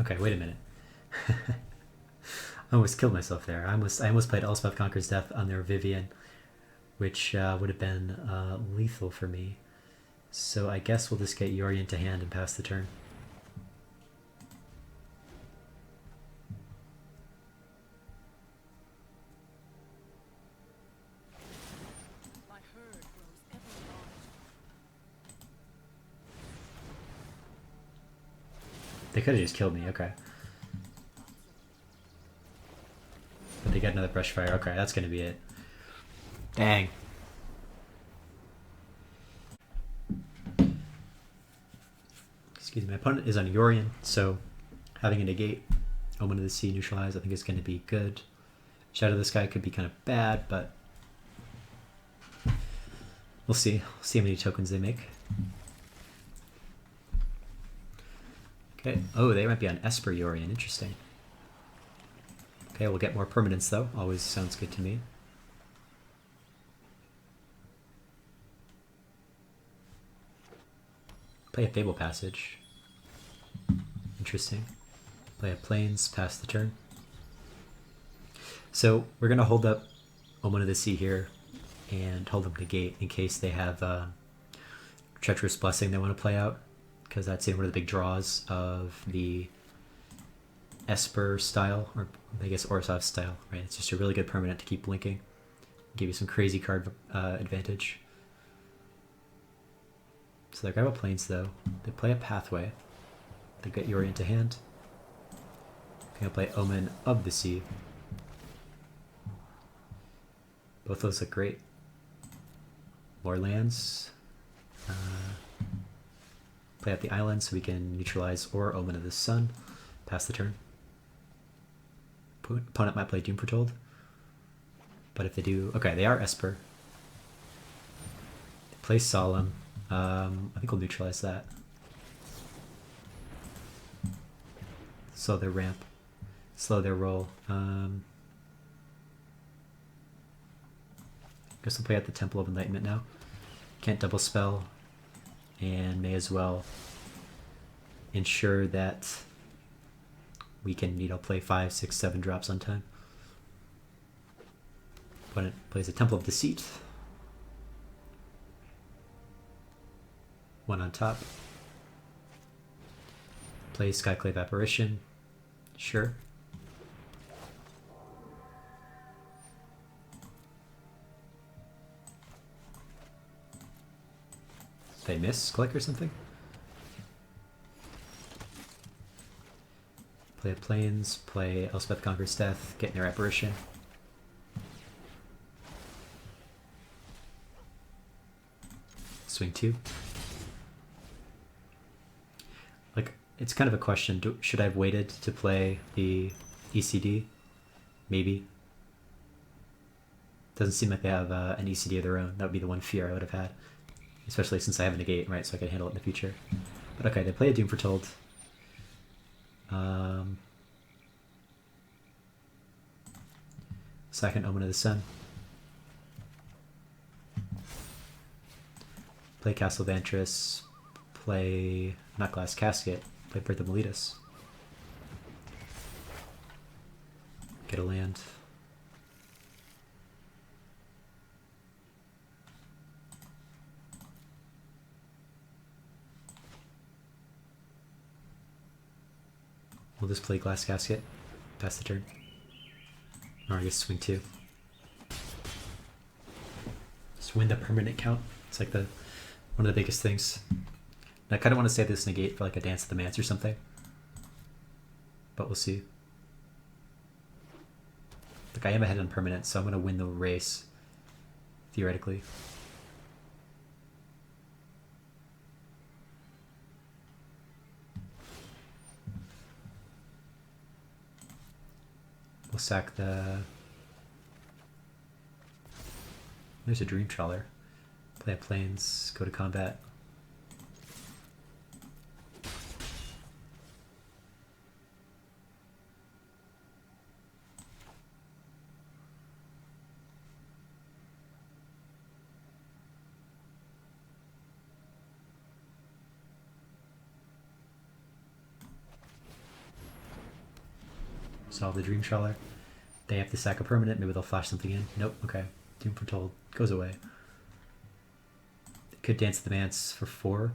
Speaker 1: Okay, wait a minute. I almost killed myself there. I almost played Elspeth Conquers Death on their Vivian, which would have been lethal for me. So I guess we'll just get Yorion to hand and pass the turn. They could have just killed me, okay. But they get another brush fire. Okay, that's gonna be it. Dang. Excuse me, my opponent is on Yorion, so having a negate, Omen of the Sea neutralize, I think is gonna be good. Shadow of the Sky could be kind of bad, but we'll see. We'll see how many tokens they make. Okay. Oh, they might be on Esper Yorion. Interesting. Okay, we'll get more permanents though. Always sounds good to me. Play a Fable Passage. Interesting. Play a Plains, pass the turn. So we're going to hold up Omen of the Sea here and hold them negate in case they have Treacherous Blessing they want to play out, because that's in one of the big draws of the Esper style, or I guess Orsov style, right? It's just a really good permanent to keep blinking. Give you some crazy card advantage. So they grab a Plains though. They play a Pathway. They get Yorion to hand. They're going to play Omen of the Sea. Both those look great. More lands. Play out the island so we can neutralize or Omen of the Sun. Pass the turn. Opponent might play Doom Foretold. But if they do... Okay, they are Esper. They play Solemn. I think we'll neutralize that. Slow their ramp. Slow their roll. Guess we'll play at the Temple of Enlightenment now. Can't double spell. And may as well ensure that we can, play 5, 6, 7 drops on time. Opponent plays a Temple of Deceit. One on top. Plays Skyclave Apparition. Sure. They miss click or something? Play a Plains, play Elspeth Conquers Death, get in their Apparition. Swing 2. Like, it's kind of a question. Should I have waited to play the ECD? Maybe. Doesn't seem like they have an ECD of their own. That would be the one fear I would have had. Especially since I have a negate, right, so I can handle it in the future. But okay, they play a Doom Foretold. Second Omen of the Sun. Play Castle Vantress. Play not Glass Casket. Play Birth of Meletus. Get a land. We'll just play Glass Casket. Pass the turn. Or I guess swing 2. Just win the permanent count. It's like one of the biggest things. And I kind of want to save this negate for like a Dance of the Mance or something. But we'll see. Like I am ahead on permanent, so I'm going to win the race. Theoretically. We'll sack the... There's a Dream Trawler. Play a Plains, go to combat. Solve the Dream Trawler. They have to sack a permanent, maybe they'll flash something in. Nope, okay. Doom Foretold goes away. They could Dance the Mance for 4.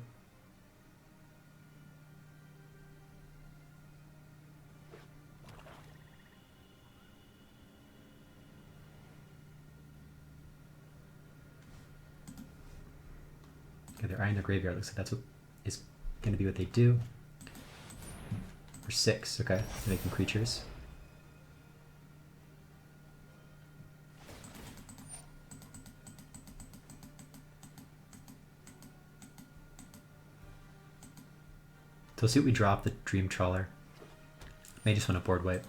Speaker 1: Okay, they're eyeing their graveyard. Looks like that's what is going to be what they do. Or 6, okay. Making creatures. So let's see what we drop the Dream Trawler. May just want to board wipe.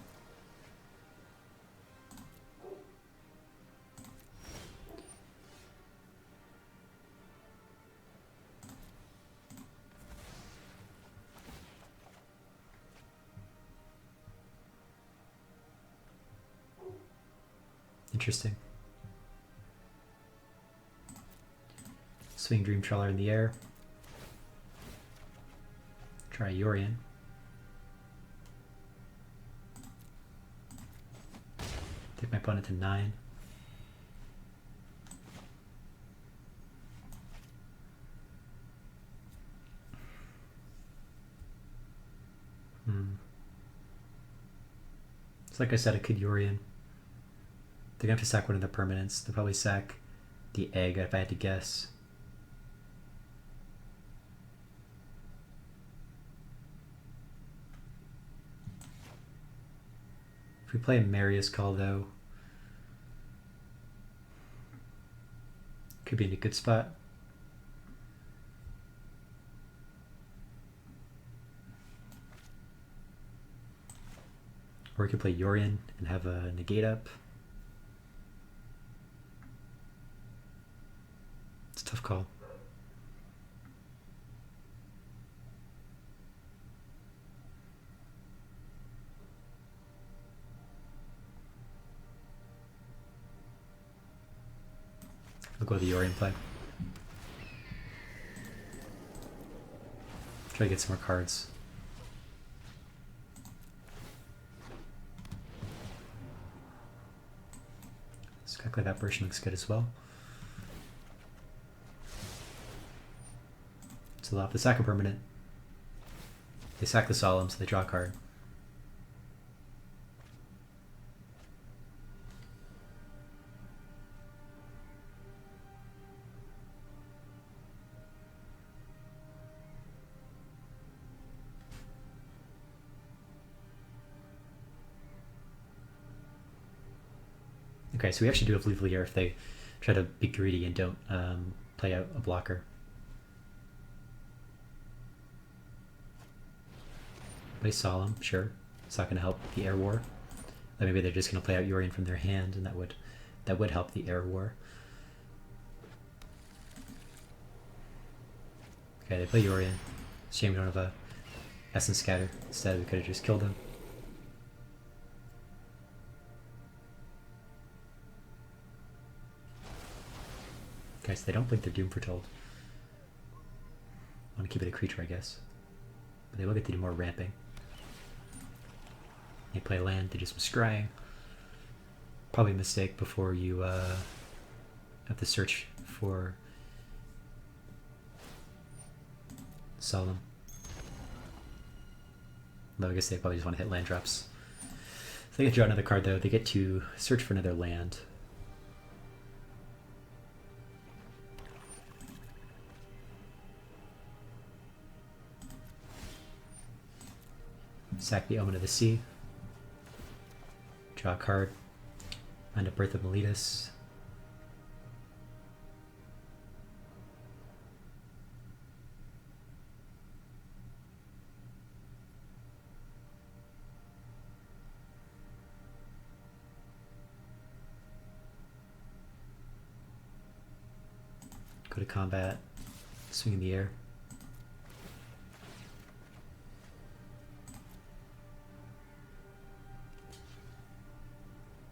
Speaker 1: Interesting. Swing Dream Trawler in the air. Try Yorion. Take my opponent to 9. It's like I said, I could Yorion. They're gonna have to sack one of their permanents. They'll probably sack the egg if I had to guess. If we play a Marius Call though, could be in a good spot. Or we could play Yorion and have a negate up. It's a tough call. I'll go with the Yorion play. Try to get some more cards. Skyclave Apparition looks good as well. So they'll have to sack a permanent. They sack the Solemn, so they draw a card. Okay, so we actually do have lethal here if they try to be greedy and don't play out a blocker. Play Solemn, sure. It's not going to help the Air War. Or maybe they're just going to play out Yorion from their hand, and that would help the Air War. Okay, they play Yorion. Shame we don't have a Essence Scatter. Instead, we could have just killed him. Okay, so they don't blink their Doom Foretold. I want to keep it a creature, I guess. But they will get to do more ramping. They play land, they do some scrying. Probably a mistake before you have to search for Solemn. Though I guess they probably just want to hit land drops. So they get to draw another card though, they get to search for another land. Sack the Omen of the Sea. Draw a card. Find a Birth of Meletus. Go to combat. Swing in the air.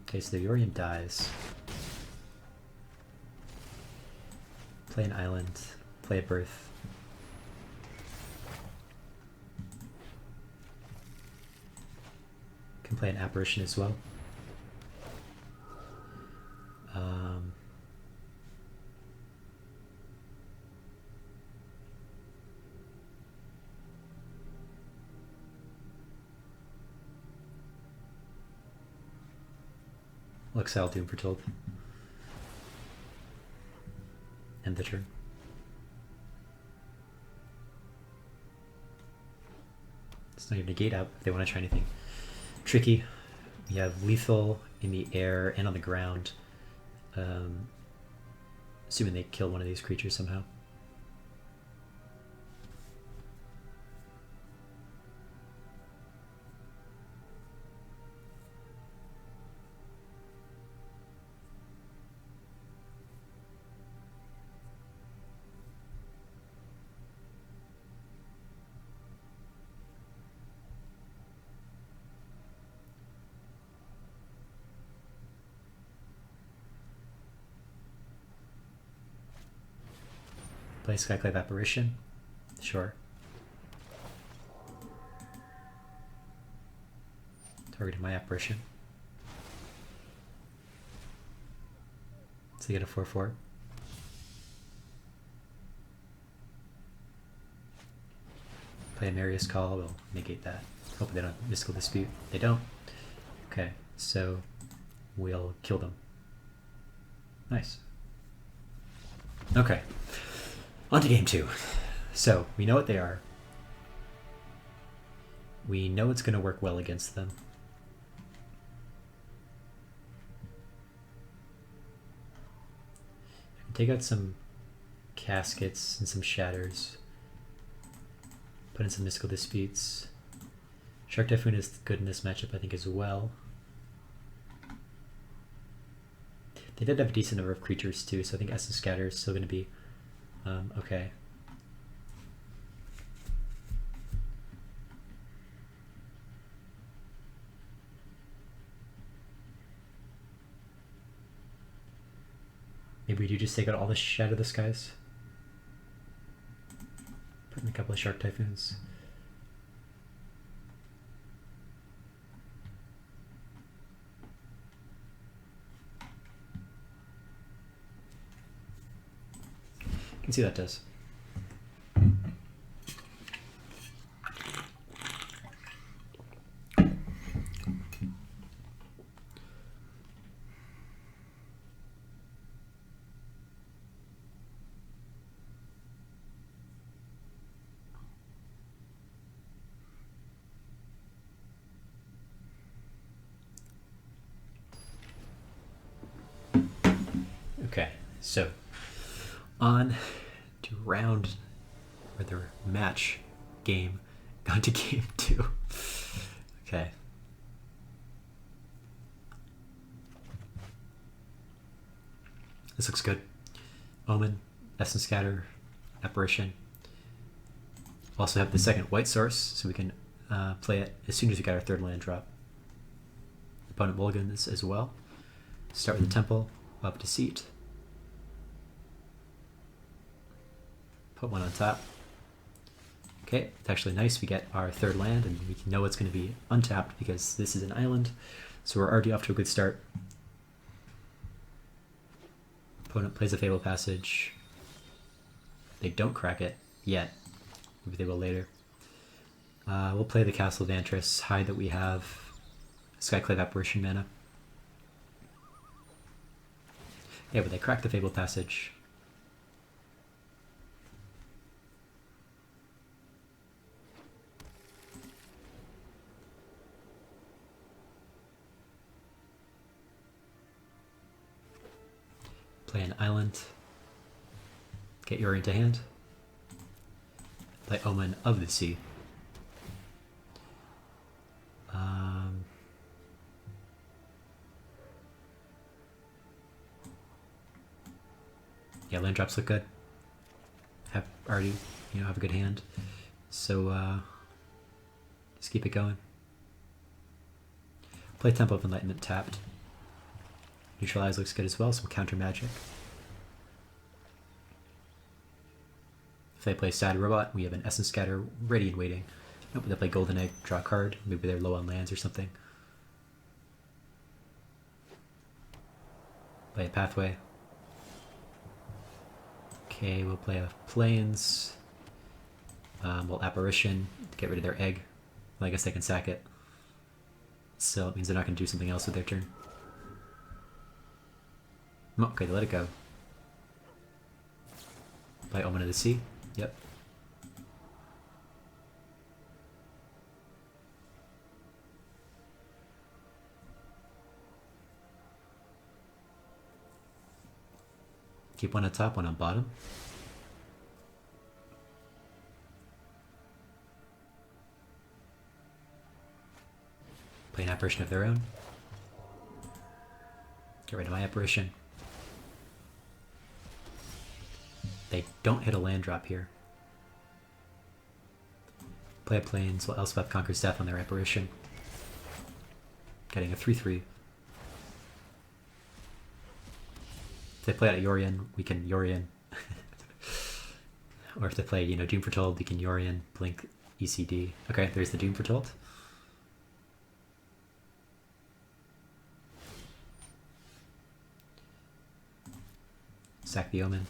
Speaker 1: Okay, so the Yorion dies. Play an island. Play a birth. Can play an apparition as well. I'll exile Doom Foretold. End the turn. It's not even a gate out if they want to try anything tricky. We have lethal in the air and on the ground. Assuming they kill one of these creatures somehow. Play Skyclave Apparition. Sure. Targeting my apparition. So you get a 4/4. Play a Marius Call, we'll negate that. Hopefully they don't Mystical Dispute. They don't. Okay, so we'll kill them. Nice. Okay. On to game 2. So, we know what they are. We know it's going to work well against them. Take out some caskets and some shatters. Put in some Mystical Disputes. Shark Typhoon is good in this matchup, I think, as well. They did have a decent number of creatures, too, so I think Essence Scatter is still going to be okay. Maybe we do just take out all the Shadow the Skies. Put in a couple of Shark Typhoons. You can see that does. Okay, so on to round or the match game, on to game 2. Okay. This looks good. Omen, Essence Scatter, Apparition. Also have the second white source, so we can play it as soon as we get our third land drop. Opponent mulligans as well. Start with the Temple, up to Seat. Put one on top. Okay, it's actually nice. We get our third land, and we know it's going to be untapped because this is an island. So we're already off to a good start. Opponent plays a Fable Passage. They don't crack it yet. Maybe they will later. We'll play the Castle of Antris, hide that we have Skyclave Apparition mana. Yeah, but they crack the Fable Passage. Play an island. Get Yori into hand. Play Omen of the Sea. Yeah, land drops look good. Have already, have a good hand. So just keep it going. Play Temple of Enlightenment tapped. Neutralize looks good as well, some counter magic. If they play Sad Robot, we have an Essence Scatter ready and waiting. Nope, they play Golden Egg, draw a card. Maybe they're low on lands or something. Play a Pathway. Okay, we'll play a Plains. We'll Apparition to get rid of their egg. Well, I guess they can sack it. So it means they're not going to do something else with their turn. Okay, they let it go. Play Omen of the Sea. Yep. Keep one on top, one on bottom. Play an apparition of their own. Get rid of my apparition. They don't hit a land drop here. Play a plains while Elspeth conquers death on their apparition. Getting a 3/3. If they play out a Yorion, we can Yorion. Or if they play, you know, Doom Foretold, we can Yorion, blink, ECD. Okay, there's the Doom Foretold. Sack the Omen.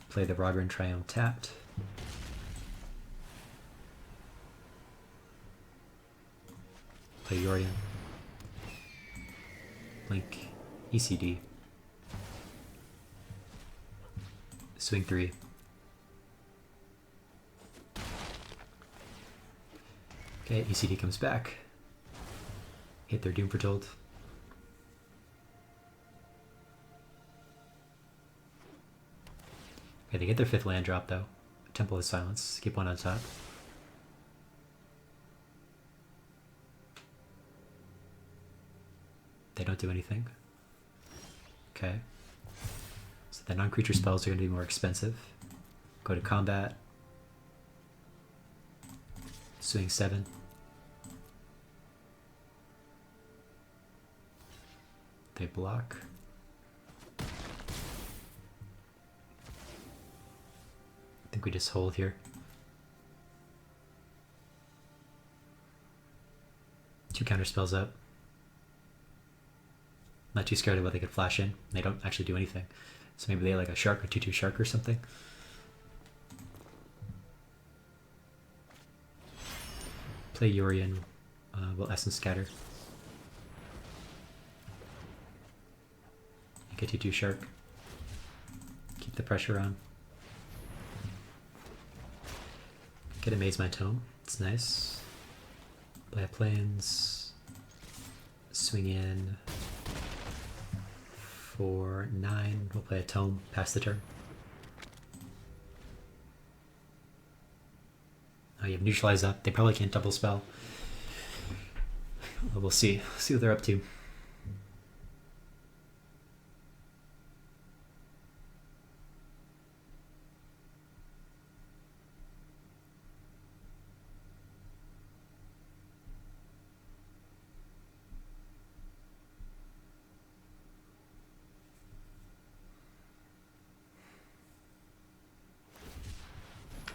Speaker 1: Play the Rodrin Triumph tapped. Play Yorion. Blink, ECD. Swing 3. Okay, ECD comes back. Hit their Doom Foretold. Okay, they get their 5th land drop though. Temple of Silence. Keep one on top. They don't do anything. Okay. So the non-creature spells are going to be more expensive. Go to combat. Swing 7. They block. I think we just hold here. 2 counter spells up. Not too scared of what they could flash in. They don't actually do anything. So maybe they like a shark, a 2/2 shark or something. Play Yorion. We'll Essence Scatter. Get 2/2 shark. Keep the pressure on. Get a Maze Mind Tome. It's nice. Play a plains. Swing in. For 9. We'll play a tome. Pass the turn. Oh, you have Neutralize up. They probably can't double spell. Well, we'll see. See what they're up to.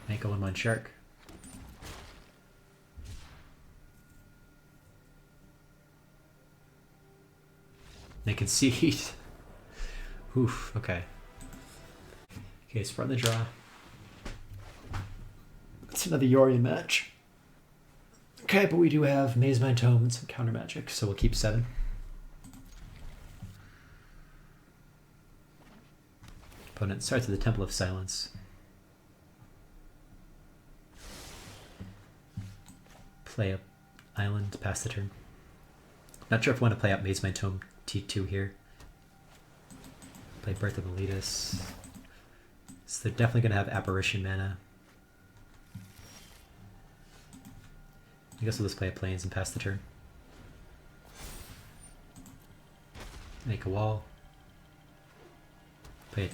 Speaker 1: Make a 1/1 shark. They concede. Oof, okay. Okay, it's front of the draw. It's another Yorion match. Okay, but we do have Maze Mind Tome and some counter magic, so we'll keep 7. Opponent starts with the Temple of Silence. Play up Island, pass the turn. Not sure if I want to play out Maze Mind Tome T2 here. Play Birth of Elitis. So they're definitely going to have Apparition mana. I guess we'll just play a Plains and pass the turn. Make a wall. Play a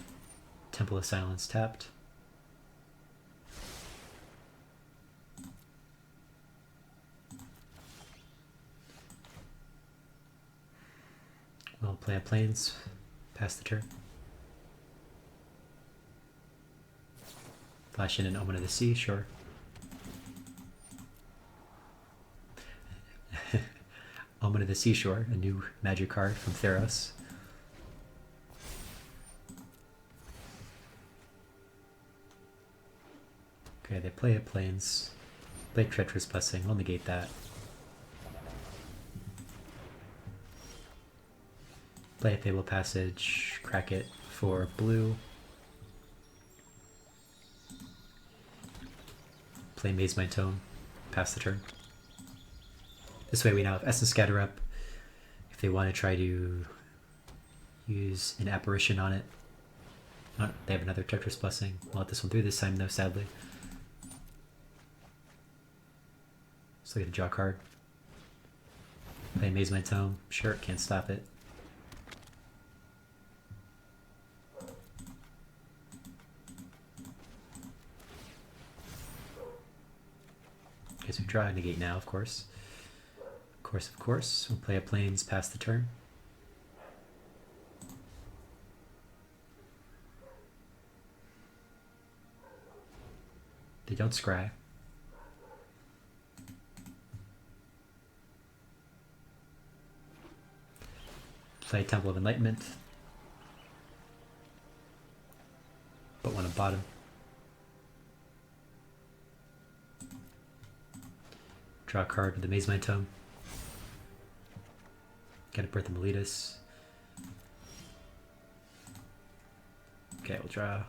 Speaker 1: Temple of Silence tapped. We'll play a Plains, pass the turn. Flash in an Omen of the Sea, sure. Omen of the Seashore, a new magic card from Theros. Okay, they play a Plains. Play Treacherous Blessing, we'll negate that. Play a Fable Passage, crack it for blue. Play Maze Mind Tome, pass the turn. This way we now have Essence Scatter up. If they want to try to Use an apparition on it. Oh, they have another Treacherous Blessing. I'll let this one through this time though, sadly. So I get to draw a card. Play Maze My Tome. Sure, can't stop it. Guess we draw a negate now, of course. Of course. We'll play a Plains, pass the turn. They don't scry. Play Temple of Enlightenment. Put one on bottom. Draw a card with the Maze My Tome. Get a Birth of Meletus. Okay, we'll draw.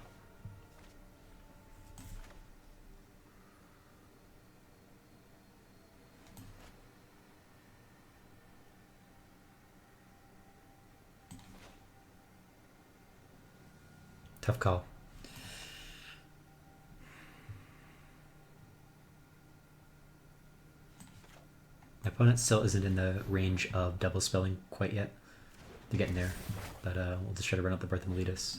Speaker 1: Tough call. My opponent still isn't in the range of double spelling quite yet. They're getting there, but we'll just try to run out the Birth of Meletus.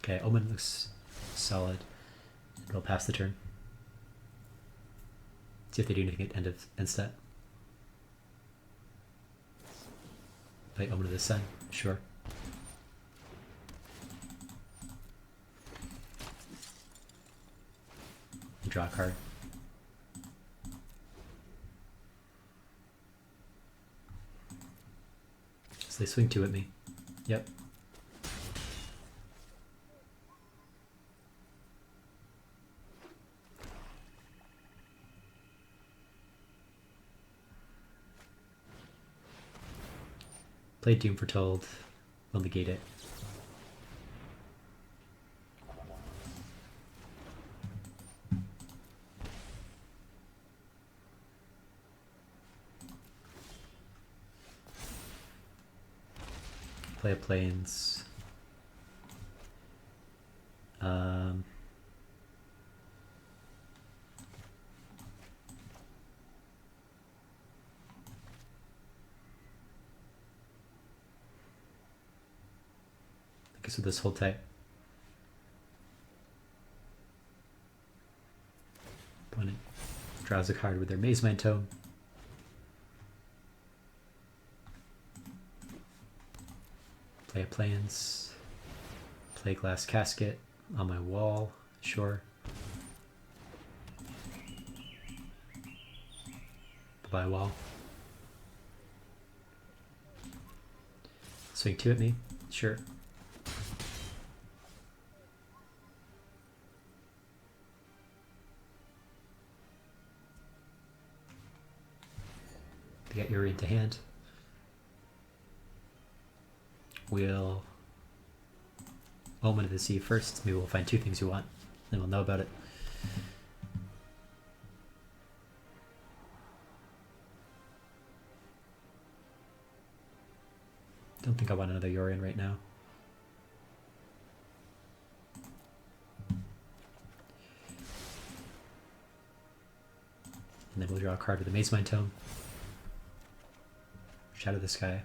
Speaker 1: Okay, Omen looks solid. It'll pass the turn. See if they do anything at end step. Play Omen of the Sun, sure. Draw a card. So they swing 2 at me. Yep. Play Doom Foretold. We'll negate it. Play a Plains. I guess with this whole type. Opponent draws a card with their Maze My Tome. Play a Plains. Play Glass Casket on my wall, sure. Bye-bye wall. Swing 2 at me, sure. To get Yuri into hand. We'll Omen of the Sea first. Maybe we'll find 2 things we want, then we'll know about it. Don't think I want another Yorion right now. And then we'll draw a card with the Maze My Tome. Shadow the Sky.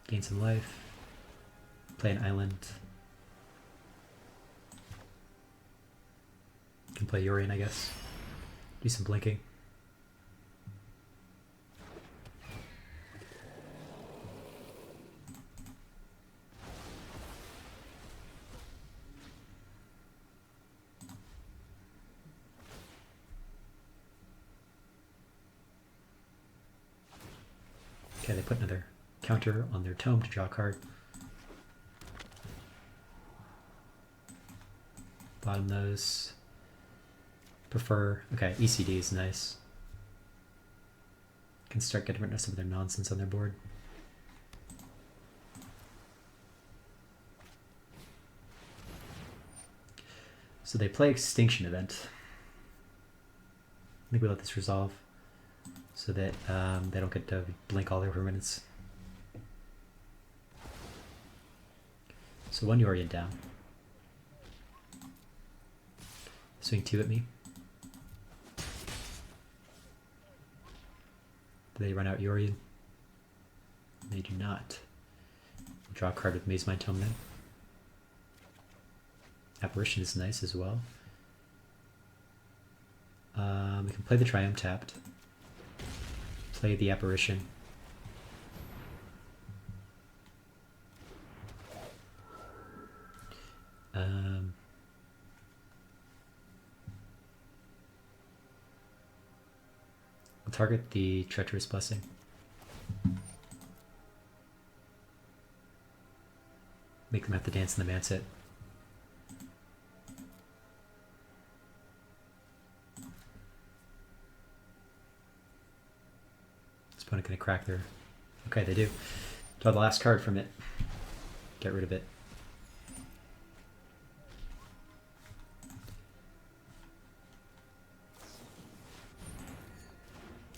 Speaker 1: Gain some life. Play an island. Can play Yorion, I guess. Do some blinking. Okay, they put another counter on their tome to draw a card. Bottom those. Prefer, okay, ECD is nice. Can start getting rid of some of their nonsense on their board. So they play Extinction Event. I think we let this resolve so that they don't get to blink all their permanents. So 1 Yorion down. Swing 2 at me. Do they run out Yorion? They do not. Draw a card with Maze Mind Tome then. Apparition is nice as well. We can play the Triumph tapped. Play the Apparition. We'll target the Treacherous Blessing. Make them have to dance in the Manset. This opponent gonna crack their... Okay, they do. Draw the last card from it. Get rid of it.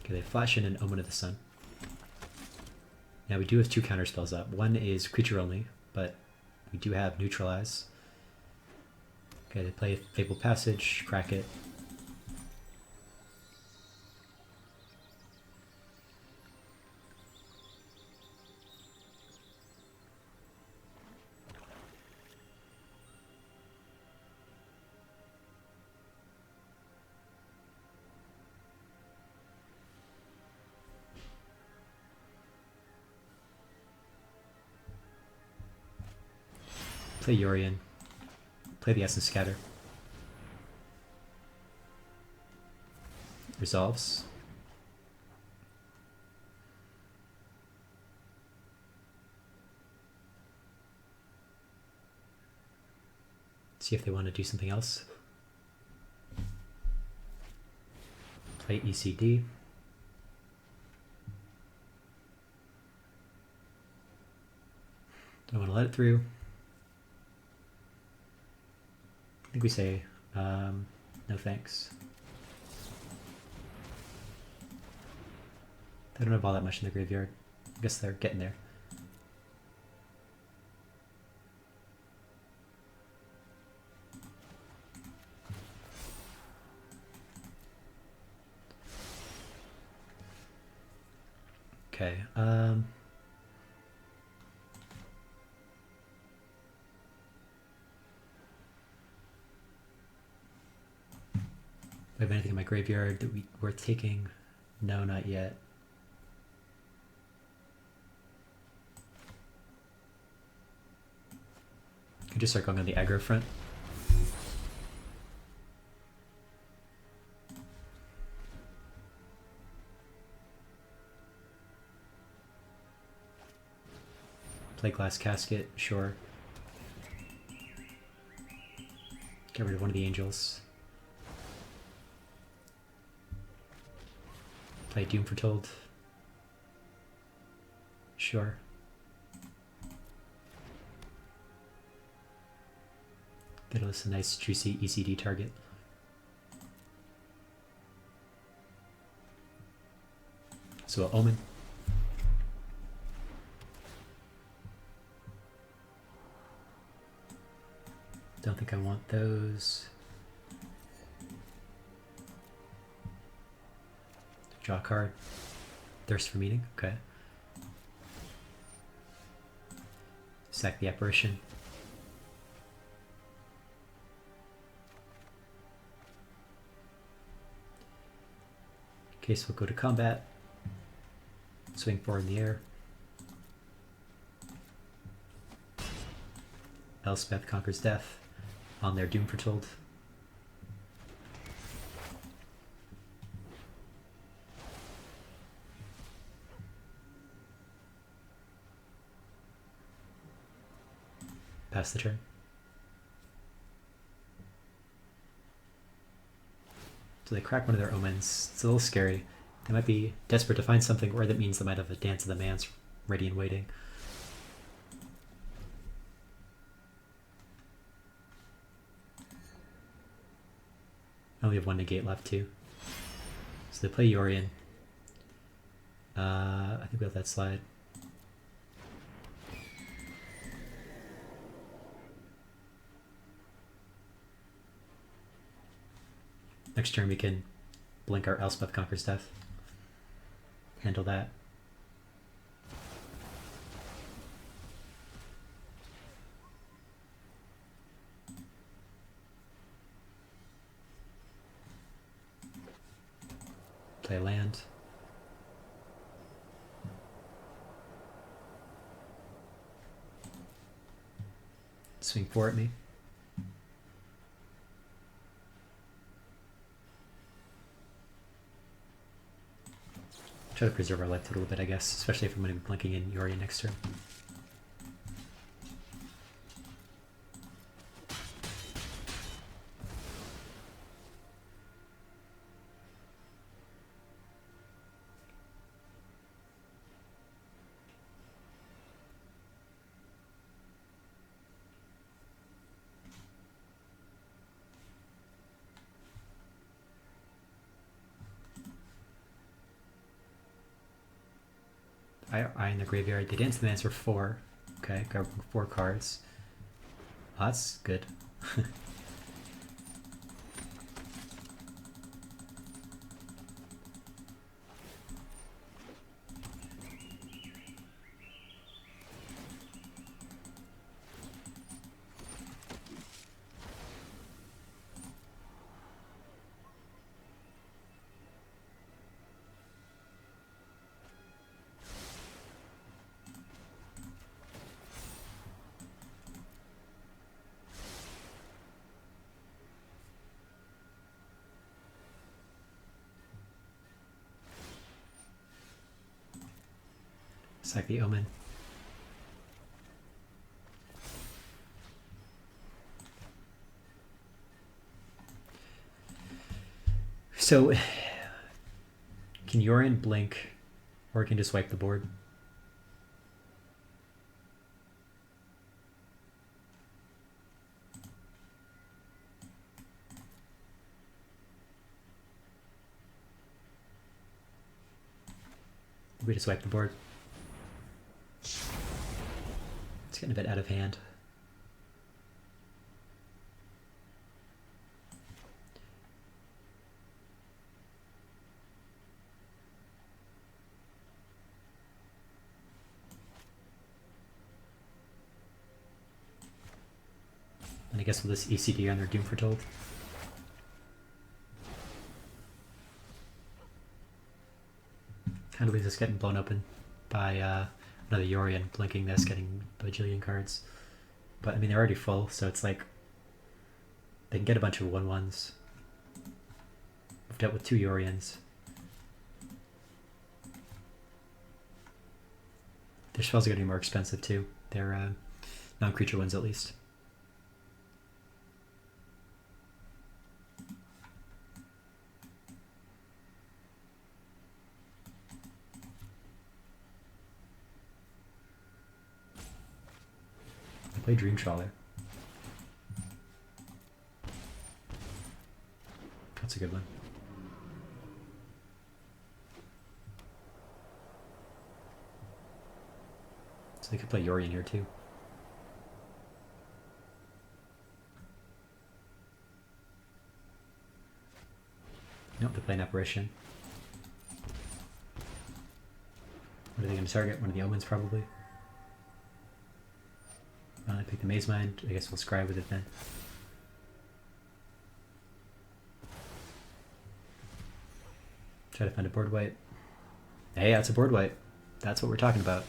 Speaker 1: Okay, they flash in an Omen of the Sun. Now we do have 2 counter spells up. One is creature only, but we do have Neutralize. Okay, they play Fabled Passage, crack it. Play Yorion. Play the Essence Scatter. Resolves. See if they want to do something else. Play ECD. Don't want to let it through. I think we say, no thanks. They don't have all that much in the graveyard. I guess they're getting there. Okay, do I have anything in my graveyard that worth taking? No, not yet. Could just start going on the aggro front. Play Glass Casket, sure. Get rid of one of the angels. Play Doom Foretold. Sure. Get us a nice juicy ECD target. So a Omen. Don't think I want those. Draw a card. Thirst for Meaning, okay. Sack the Apparition. In case we'll go to combat. Swing 4 in the air. Elspeth conquers death on their Doom Foretold. Pass the turn. So they crack one of their omens. It's a little scary. They might be desperate to find something, or that means they might have a Dance of the Mans ready and waiting. I only have one negate left too. So they play Yorion. I think we have that slide. Next turn we can blink our Elspeth Conquers Death. Handle that. Play land. Swing 4 at me. Try to preserve our life a little bit, I guess, especially if I'm going to be blinking in Yorion next turn. Eye in the graveyard. They dance the Mans for 4. Okay, got 4 cards. Oh, that's good. Sack the Omen. So, can Yorion blink, or can just wipe the board? We just wipe the board. It's getting a bit out of hand. And I guess we'll just ECD on their Doom Foretold. Kind of leaves us getting blown open by another Yorion blinking this, getting a bajillion cards. But I mean, they're already full, so it's like they can get a bunch of 1/1s. We've dealt with 2 Yorions. Their spells are getting more expensive too. They're non-creature ones at least. Play Dream Trawler. That's a good one. So they could play Yorion here too. Nope, they play an Apparition. What are they going to target? One of the Omens probably. I pick the Maze Mind. I guess we'll scry with it then. Try to find a board wipe. Hey, that's a board wipe. That's what we're talking about.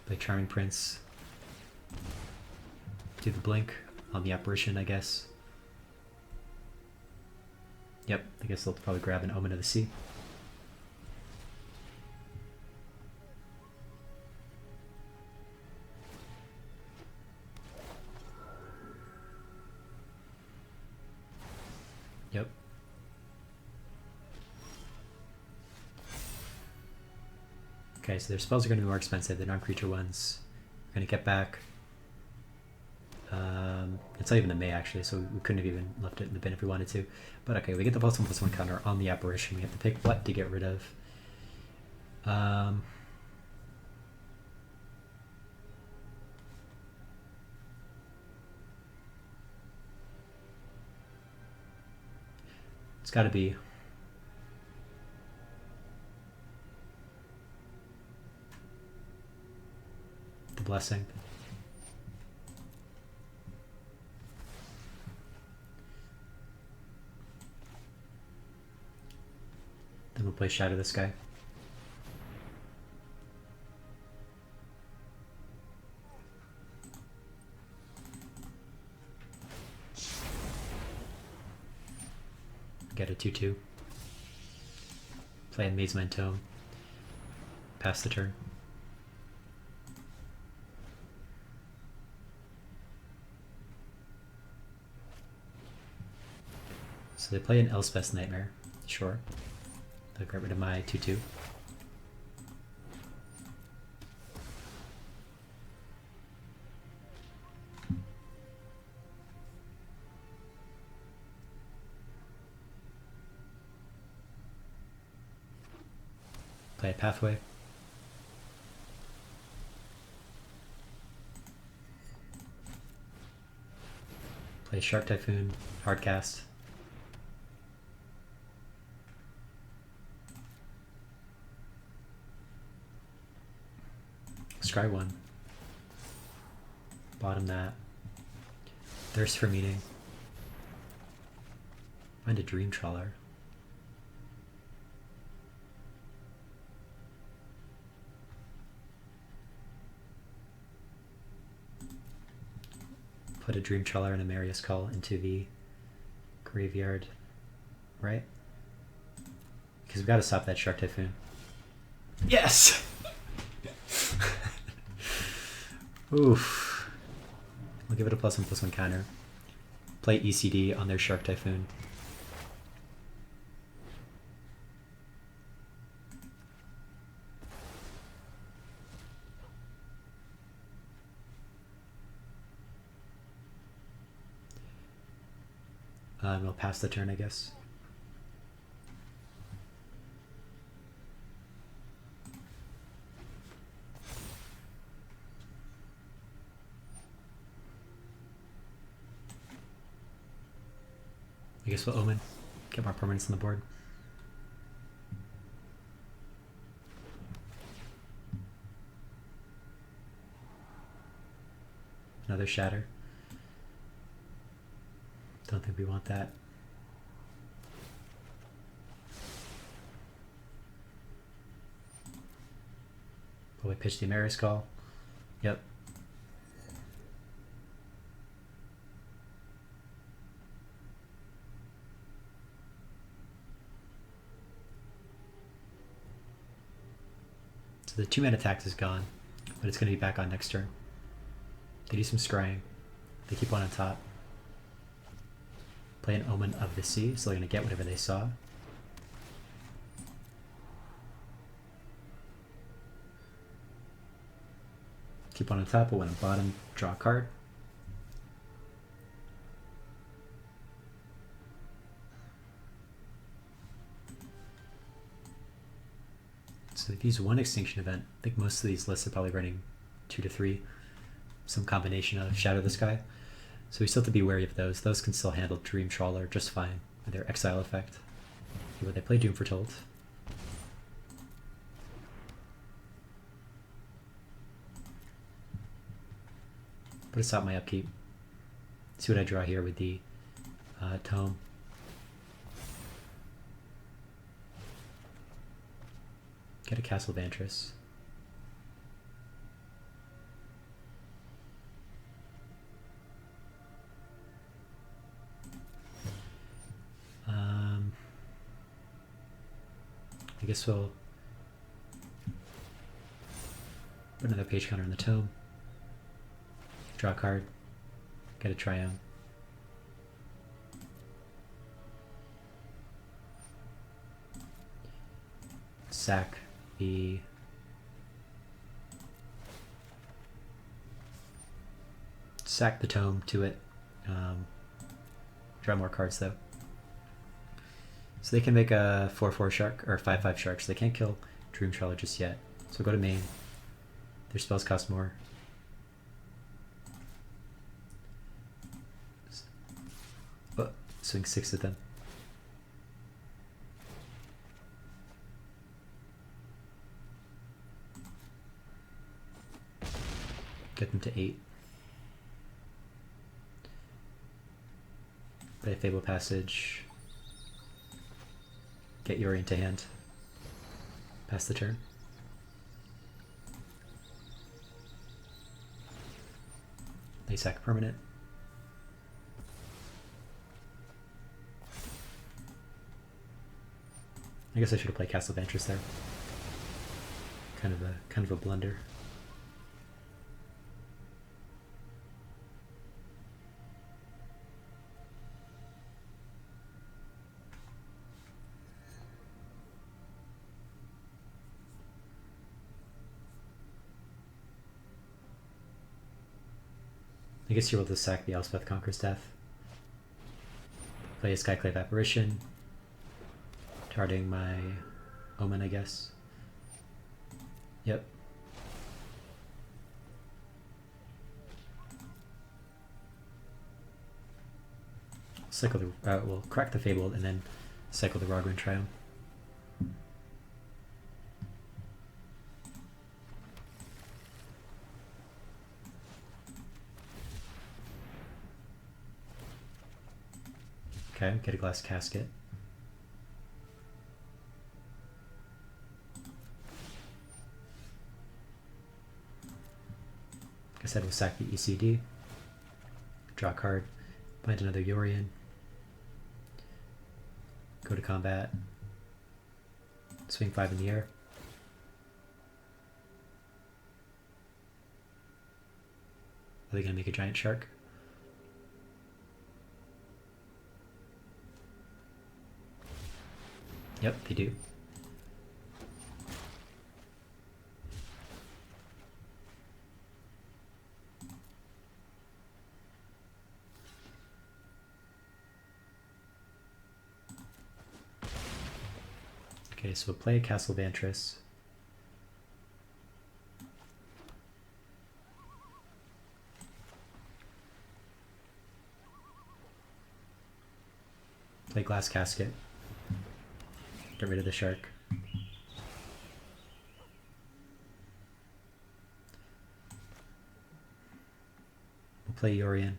Speaker 1: Play Charming Prince. Do the blink on the Apparition, I guess. Yep, I guess they'll probably grab an Omen of the Sea. Okay, so their spells are going to be more expensive. The non-creature ones. We're going to get back. It's not even the May actually, so we couldn't have even left it in the bin if we wanted to. But okay, we get the +1/+1 counter on the apparition. We have to pick what to get rid of. It's got to be the blessing. Then we'll play Shadow this guy. Get a 2/2. Play a Mazeman Tome. Pass the turn. So they play an Elspeth's Nightmare. Sure. They'll get rid of my 2/2. Play a Pathway. Play Shark Typhoon, Hardcast. Scry 1. Bottom that. Thirst for Meaning. Find a Dream Trawler. Put a Dream Trawler and a Marius Call into the graveyard, right? Because we've got to stop that Shark Typhoon. Yes! Oof. We'll give it a +1/+1 counter. Play ECD on their Shark Typhoon. We'll pass the turn, I guess. I guess we'll Omen. Get more permanents on the board. Another Shatter. Don't think we want that. Will we pitch the Marius Call? Yep. So the 2-mana tax is gone, but it's going to be back on next turn. They do some scrying. They keep one on top. Play an Omen of the Sea, so they're going to get whatever they saw. Keep one on top, but when on bottom, draw a card. So they've used one Extinction Event. I think most of these lists are probably running 2 to 3. Some combination of Shadow the Sky. So we still have to be wary of those. Those can still handle Dream Trawler just fine with their Exile effect. But they play Doom Foretold. Put aside my upkeep. See what I draw here with the Tome. Get a Castle Vantress. I guess we'll put another page counter in the Tome. Draw a card. Get a Triumph. Sack the sack the tome to it. Draw more cards though. So they can make a 4/4 shark or 5/5 shark. So they can't kill Dream Trawler just yet. So go to main. Their spells cost more. Oh, swing 6 at them. Get them to 8. Play Fable Passage. Get Yori into hand. Pass the turn. They sack permanent. I guess I should have played Castle Vantress there. Kind of a blunder. I guess you're able to sack the Elspeth Conquers Death. Play a Skyclave Apparition. Targeting my Omen, I guess. Yep. Cycle the we'll crack the Fable and then cycle the Rogran Triumph. Okay, get a glass casket. Like I said, we'll sack the ECD. Draw a card. Bind another Yorian. Go to combat. Swing 5 in the air. Are they going to make a giant shark? Yep, they do. Okay, so we'll play Castle Vantress. Play Glass Casket. Get rid of the shark. We'll play Yorian.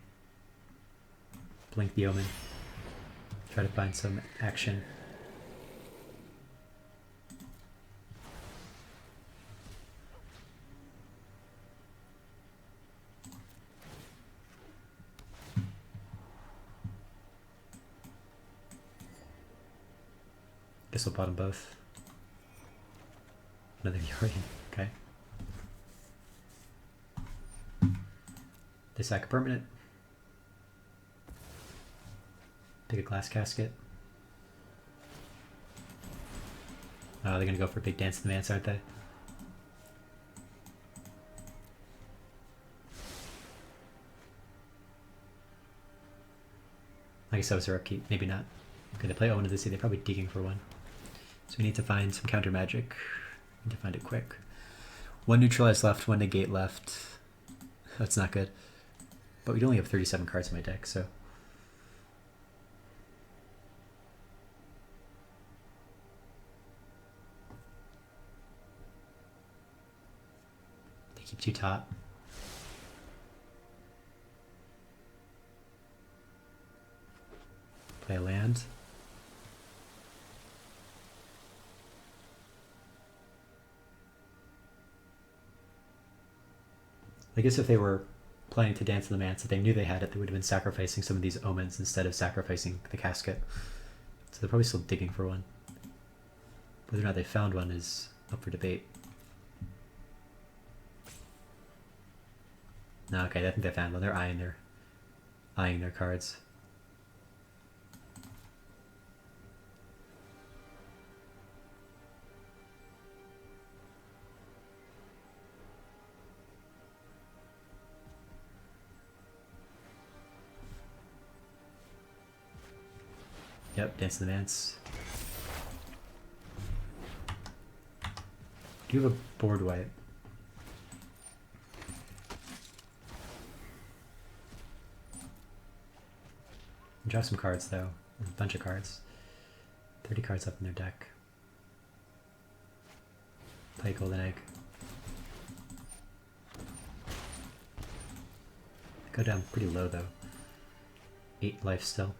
Speaker 1: Blink the Omen. Try to find some action. Guess we'll bottom both. Another Yorian, okay. They sack a permanent. Take a glass casket. Oh, they're gonna go for Big Dance in the Manse, aren't they? I guess that was their upkeep, maybe not. Okay, they play Owen of the Sea, they're probably digging for one. So we need to find some counter magic. Need to find it quick. One neutralize left, one negate left. That's not good. But we only have 37 cards in my deck, so. They keep 2 top. Play a land. I guess if they were planning to dance in the Manse, if they knew they had it, they would have been sacrificing some of these omens instead of sacrificing the casket. So they're probably still digging for one. Whether or not they found one is up for debate. No, okay, I think they found one. They're eyeing their cards. Yep, Dance of the Mance. Do you have a board wipe? Draw some cards though. A bunch of cards. 30 cards up in their deck. Play Golden Egg. Go down pretty low though. 8 life still.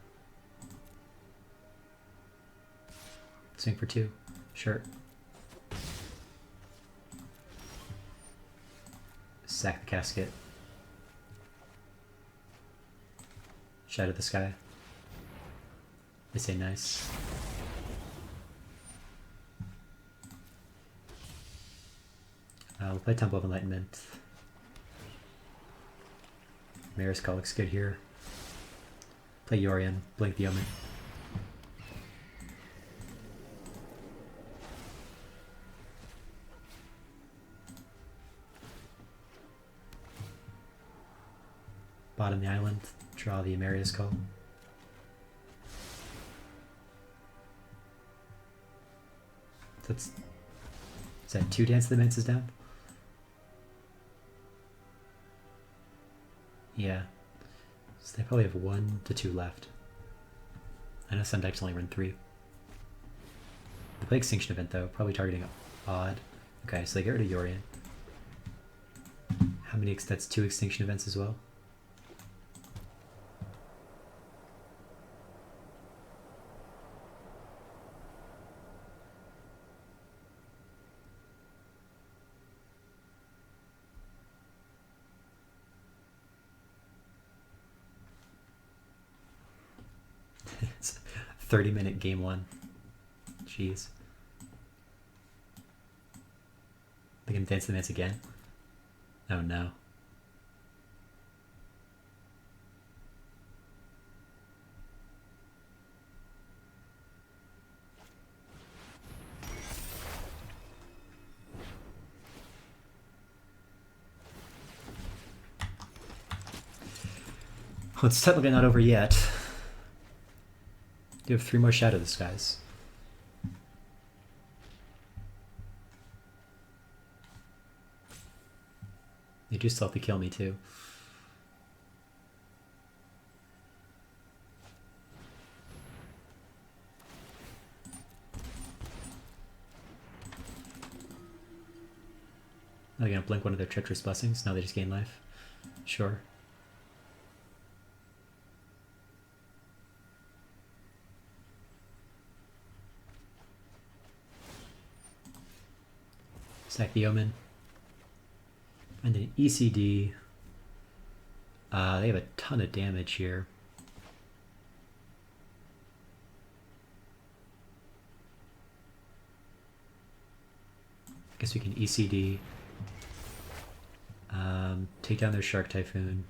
Speaker 1: Swing for 2. Sure. Sack the casket. Shadow the sky. They say nice. We'll play Temple of Enlightenment. Mayor's Call looks good here. Play Yorion, Blink the Omen. Bottom the island, draw the Amaria's Call. Is that 2 Dance of the Mances down? Yeah. So they probably have 1 to 2 left. I know some decks only run 3. They play Extinction Event though, probably targeting Odd. Okay, so they get rid of Yorion. How many? That's 2 Extinction Events as well. It's 30-minute game 1. Jeez. They can Dance the Mance again? Oh no. Well, it's technically not over yet. You have 3 more Shadow the Skies. They do still have to kill me too. Are they gonna blink one of their treacherous blessings? Now they just gain life? Sure. Sack the Omen. And an ECD. They have a ton of damage here. Guess we can ECD. Take down their Shark Typhoon.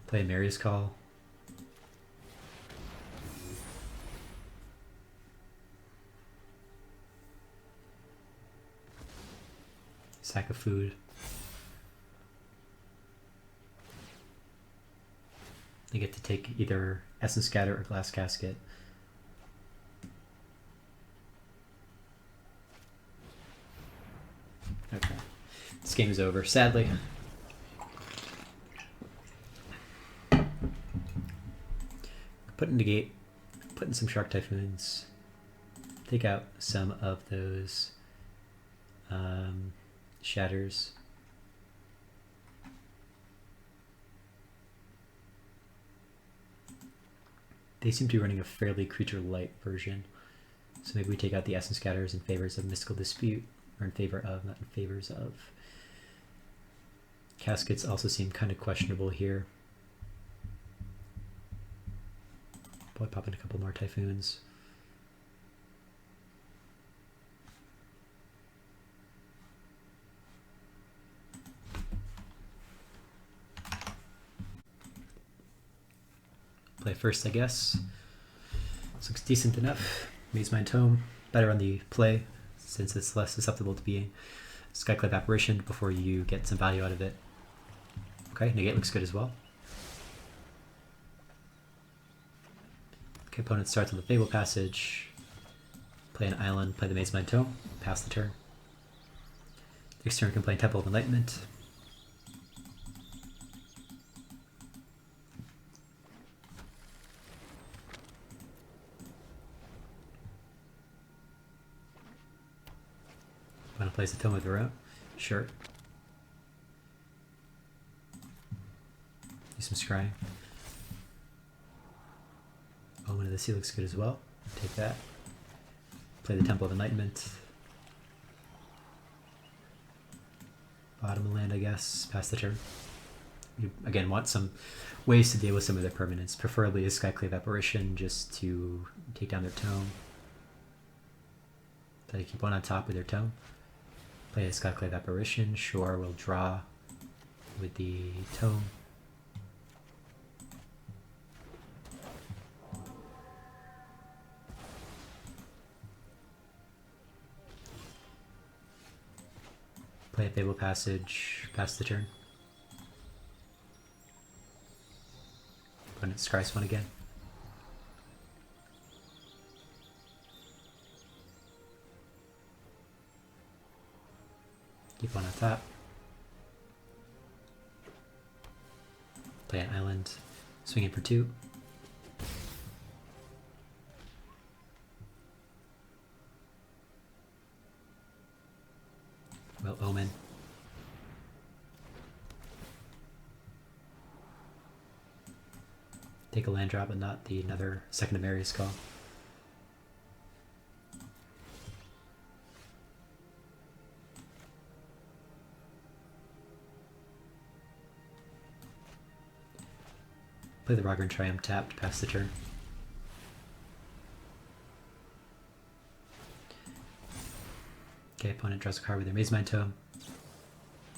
Speaker 1: Play Mary's Call. Sack of food. They get to take either Essence Scatter or Glass Casket. Okay. This game is over, sadly. Put in negate, put in some Shark Typhoons, take out some of those shatters. They seem to be running a fairly creature light version. So maybe we take out the Essence Scatters in favors of Mystical Dispute, or in favor of, not in favors of. Caskets also seem kind of questionable here. Probably pop in a couple more Typhoons. Play first, I guess. This looks decent enough. Maze Mind Tome. Better on the play, since it's less susceptible to being Skyclave Apparition before you get some value out of it. Okay, negate looks good as well. Okay, opponent starts on the Fable Passage. Play an island, play the Maze Mind Tome, pass the turn. Next turn can play Temple of Enlightenment. Want to place the Tome of the Route? Sure. Do some scrying. Omen of the Sea looks good as well. Take that. Play the Temple of Enlightenment. Bottom of land, I guess. Pass the turn. You, again, want some ways to deal with some of their permanents. Preferably a Skyclave Apparition, just to take down their tome. So you keep one on top with their tome. Play a Skyclave Apparition. Sure, we'll draw with the tome. Play a Fable Passage, pass the turn. Opponent scries one again. Keep one on top. Play an island, swing in for 2. Well, Omen. Take a land drop and not the another second Amarius call. Play the Rogran Triumph tapped, pass the turn. Okay, opponent draws a card with their Maze Mind Tome.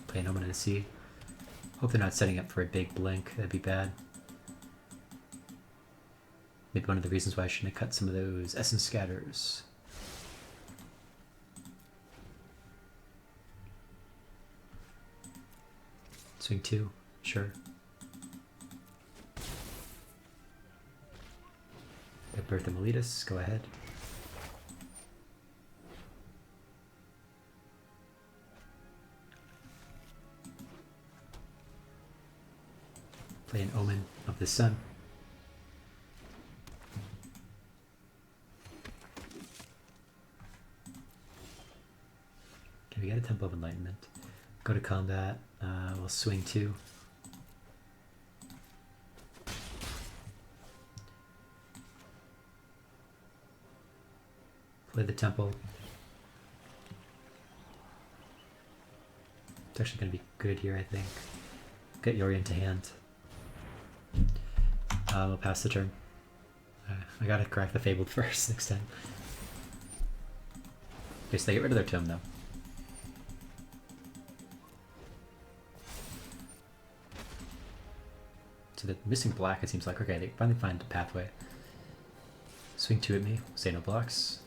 Speaker 1: Play an Omen of the Sea. Hope they're not setting up for a big blink, that'd be bad. Maybe one of the reasons why I shouldn't have cut some of those Essence Scatters. Swing 2, sure. At Birth of Meletus, go ahead. Play an Omen of the Sun. Okay, we got a Temple of Enlightenment. Go to combat. We'll swing 2. Play the Temple. It's actually going to be good here, I think. Get Yorion to hand. We'll pass the turn. I gotta crack the Fabled first next time. Okay, so they get rid of their tome though. So they're missing black, it seems like. Okay, they finally find a pathway. Swing 2 at me, say no blocks.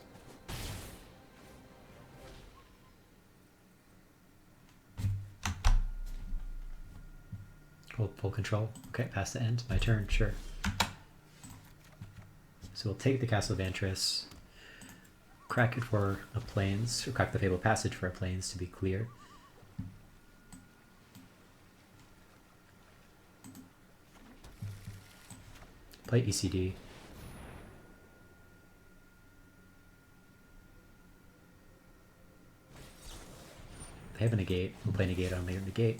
Speaker 1: Hold full control. Okay, pass the end. My turn, sure. So we'll take the Castle of Antris, crack it for a plains, or crack the Fable Passage for a plains to be clear. Play ECD. They have a negate. We'll play negate on later negate.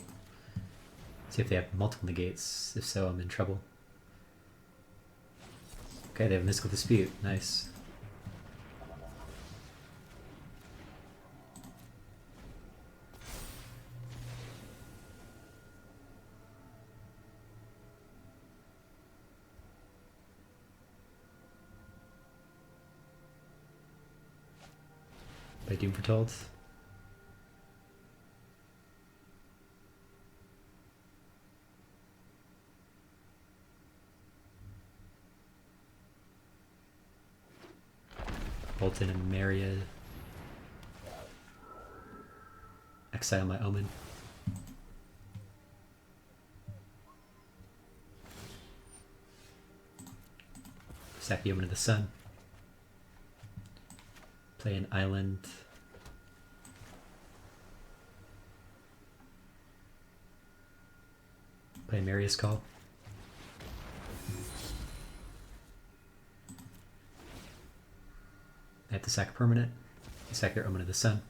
Speaker 1: See if they have multiple negates. If so, I'm in trouble. Okay, they have Mystical Dispute. Nice. Play Doom Foretold. Bolton and Maria. Exile my Omen. Sack the Omen of the Sun. Play an island. Play Marius Call. They have to sack a permanent. They sack their Omen of the Sun.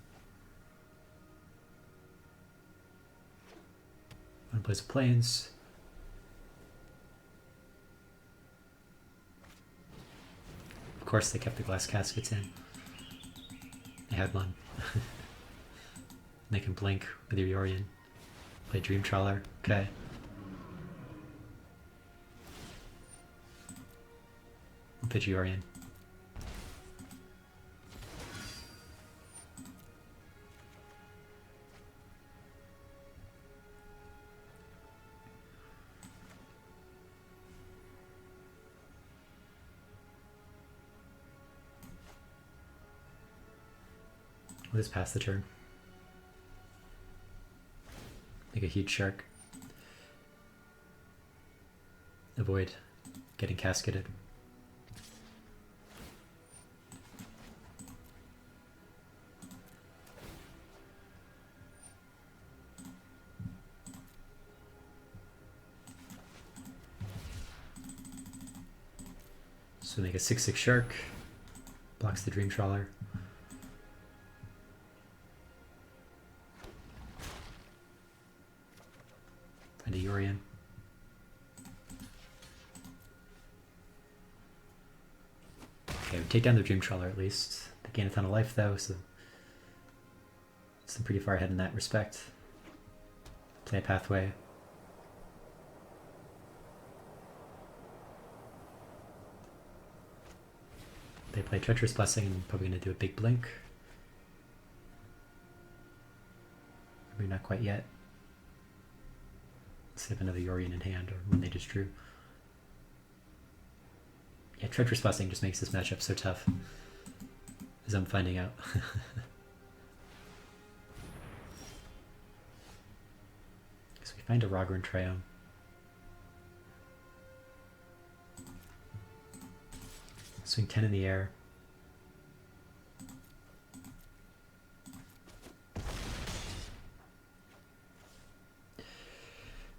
Speaker 1: One plays the Plains. Of course they kept the glass caskets in. They had one. They can blink with your Yorion. Play Dream Trawler. Okay. Pitch Yorion. We'll just pass the turn. Make a huge shark. Avoid getting casketed. So make a 6/6 shark. Blocks the Dream Trawler. Find a Yorion. Okay, we take down the Dream Trawler at least. They gain a ton of life though, so it's pretty far ahead in that respect. Play a Pathway. They play Treacherous Blessing and probably going to do a big blink. Maybe not quite yet. Let's have another Yorion in hand, or one they just drew. Yeah, Treacherous Blessing just makes this matchup so tough, as I'm finding out. So we find a Rogran Triome. Swing 10 in the air.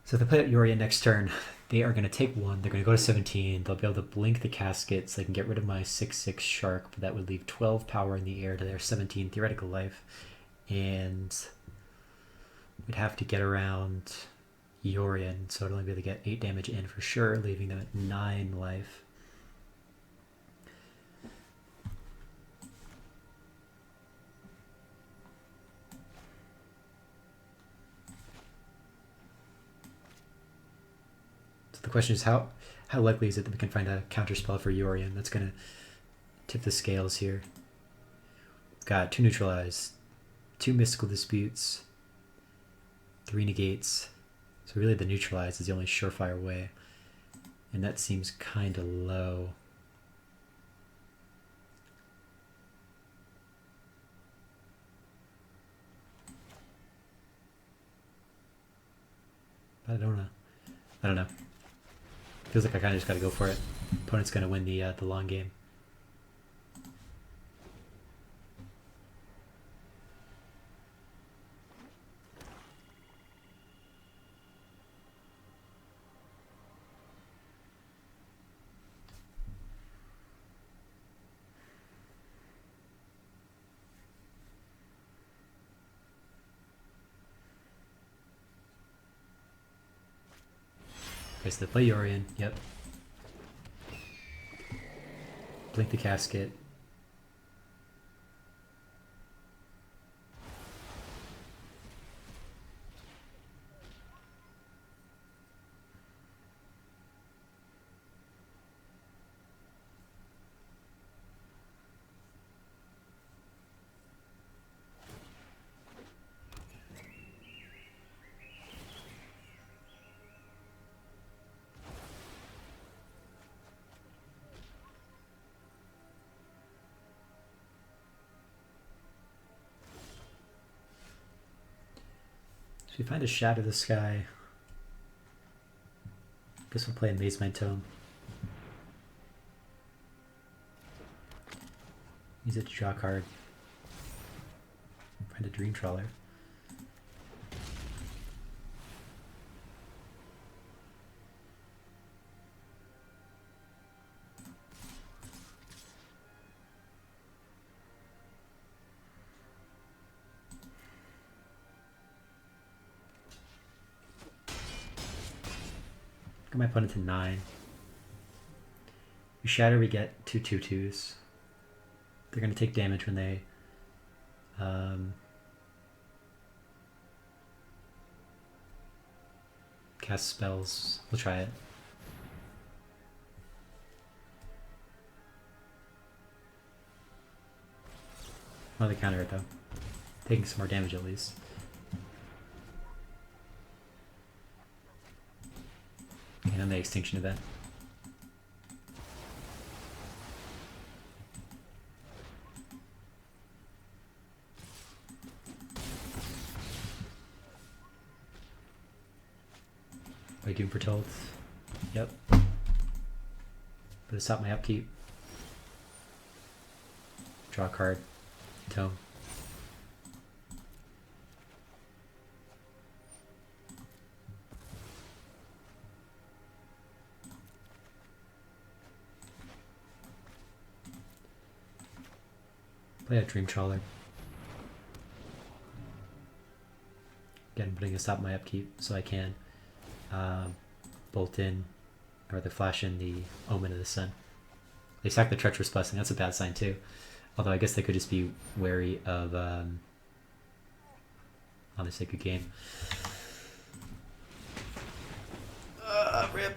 Speaker 1: So if they play out Yorion next turn, they are going to take one. They're going to go to 17. They'll be able to blink the casket so they can get rid of my 6/6 shark, but that would leave 12 power in the air to their 17 theoretical life. And we'd have to get around Yorion, so I'd only be able to get 8 damage in for sure, leaving them at 9 life. The question is how likely is it that we can find a counterspell for Yorion that's going to tip the scales here. We've got 2 Neutralize, 2 Mystical Disputes, 3 Negates. So really the Neutralize is the only surefire way. And that seems kind of low. But I don't know. Feels like I kind of just got to go for it. Opponent's going to win the long game. Okay, so they play Yorion, yep. Blink the casket. So we find a Shadow the Sky. Guess we'll play a Maze Mind Tome. Use it to draw a card. Find a Dream Trawler. Got my opponent to 9. We shatter, we get 2 2/2s. They're going to take damage when they cast spells. We'll try it. Oh, they counter it though. Taking some more damage at least. And on the extinction event. By Doom Foretold. Yep. But stop my upkeep. Draw a card. Tome. Play a Dream Trawler. Again, putting a stop my upkeep so I can bolt in or the flash in the Omen of the Sun. They sack the Treacherous Blessing. That's a bad sign too. Although I guess they could just be wary of on the sake of game. RIP.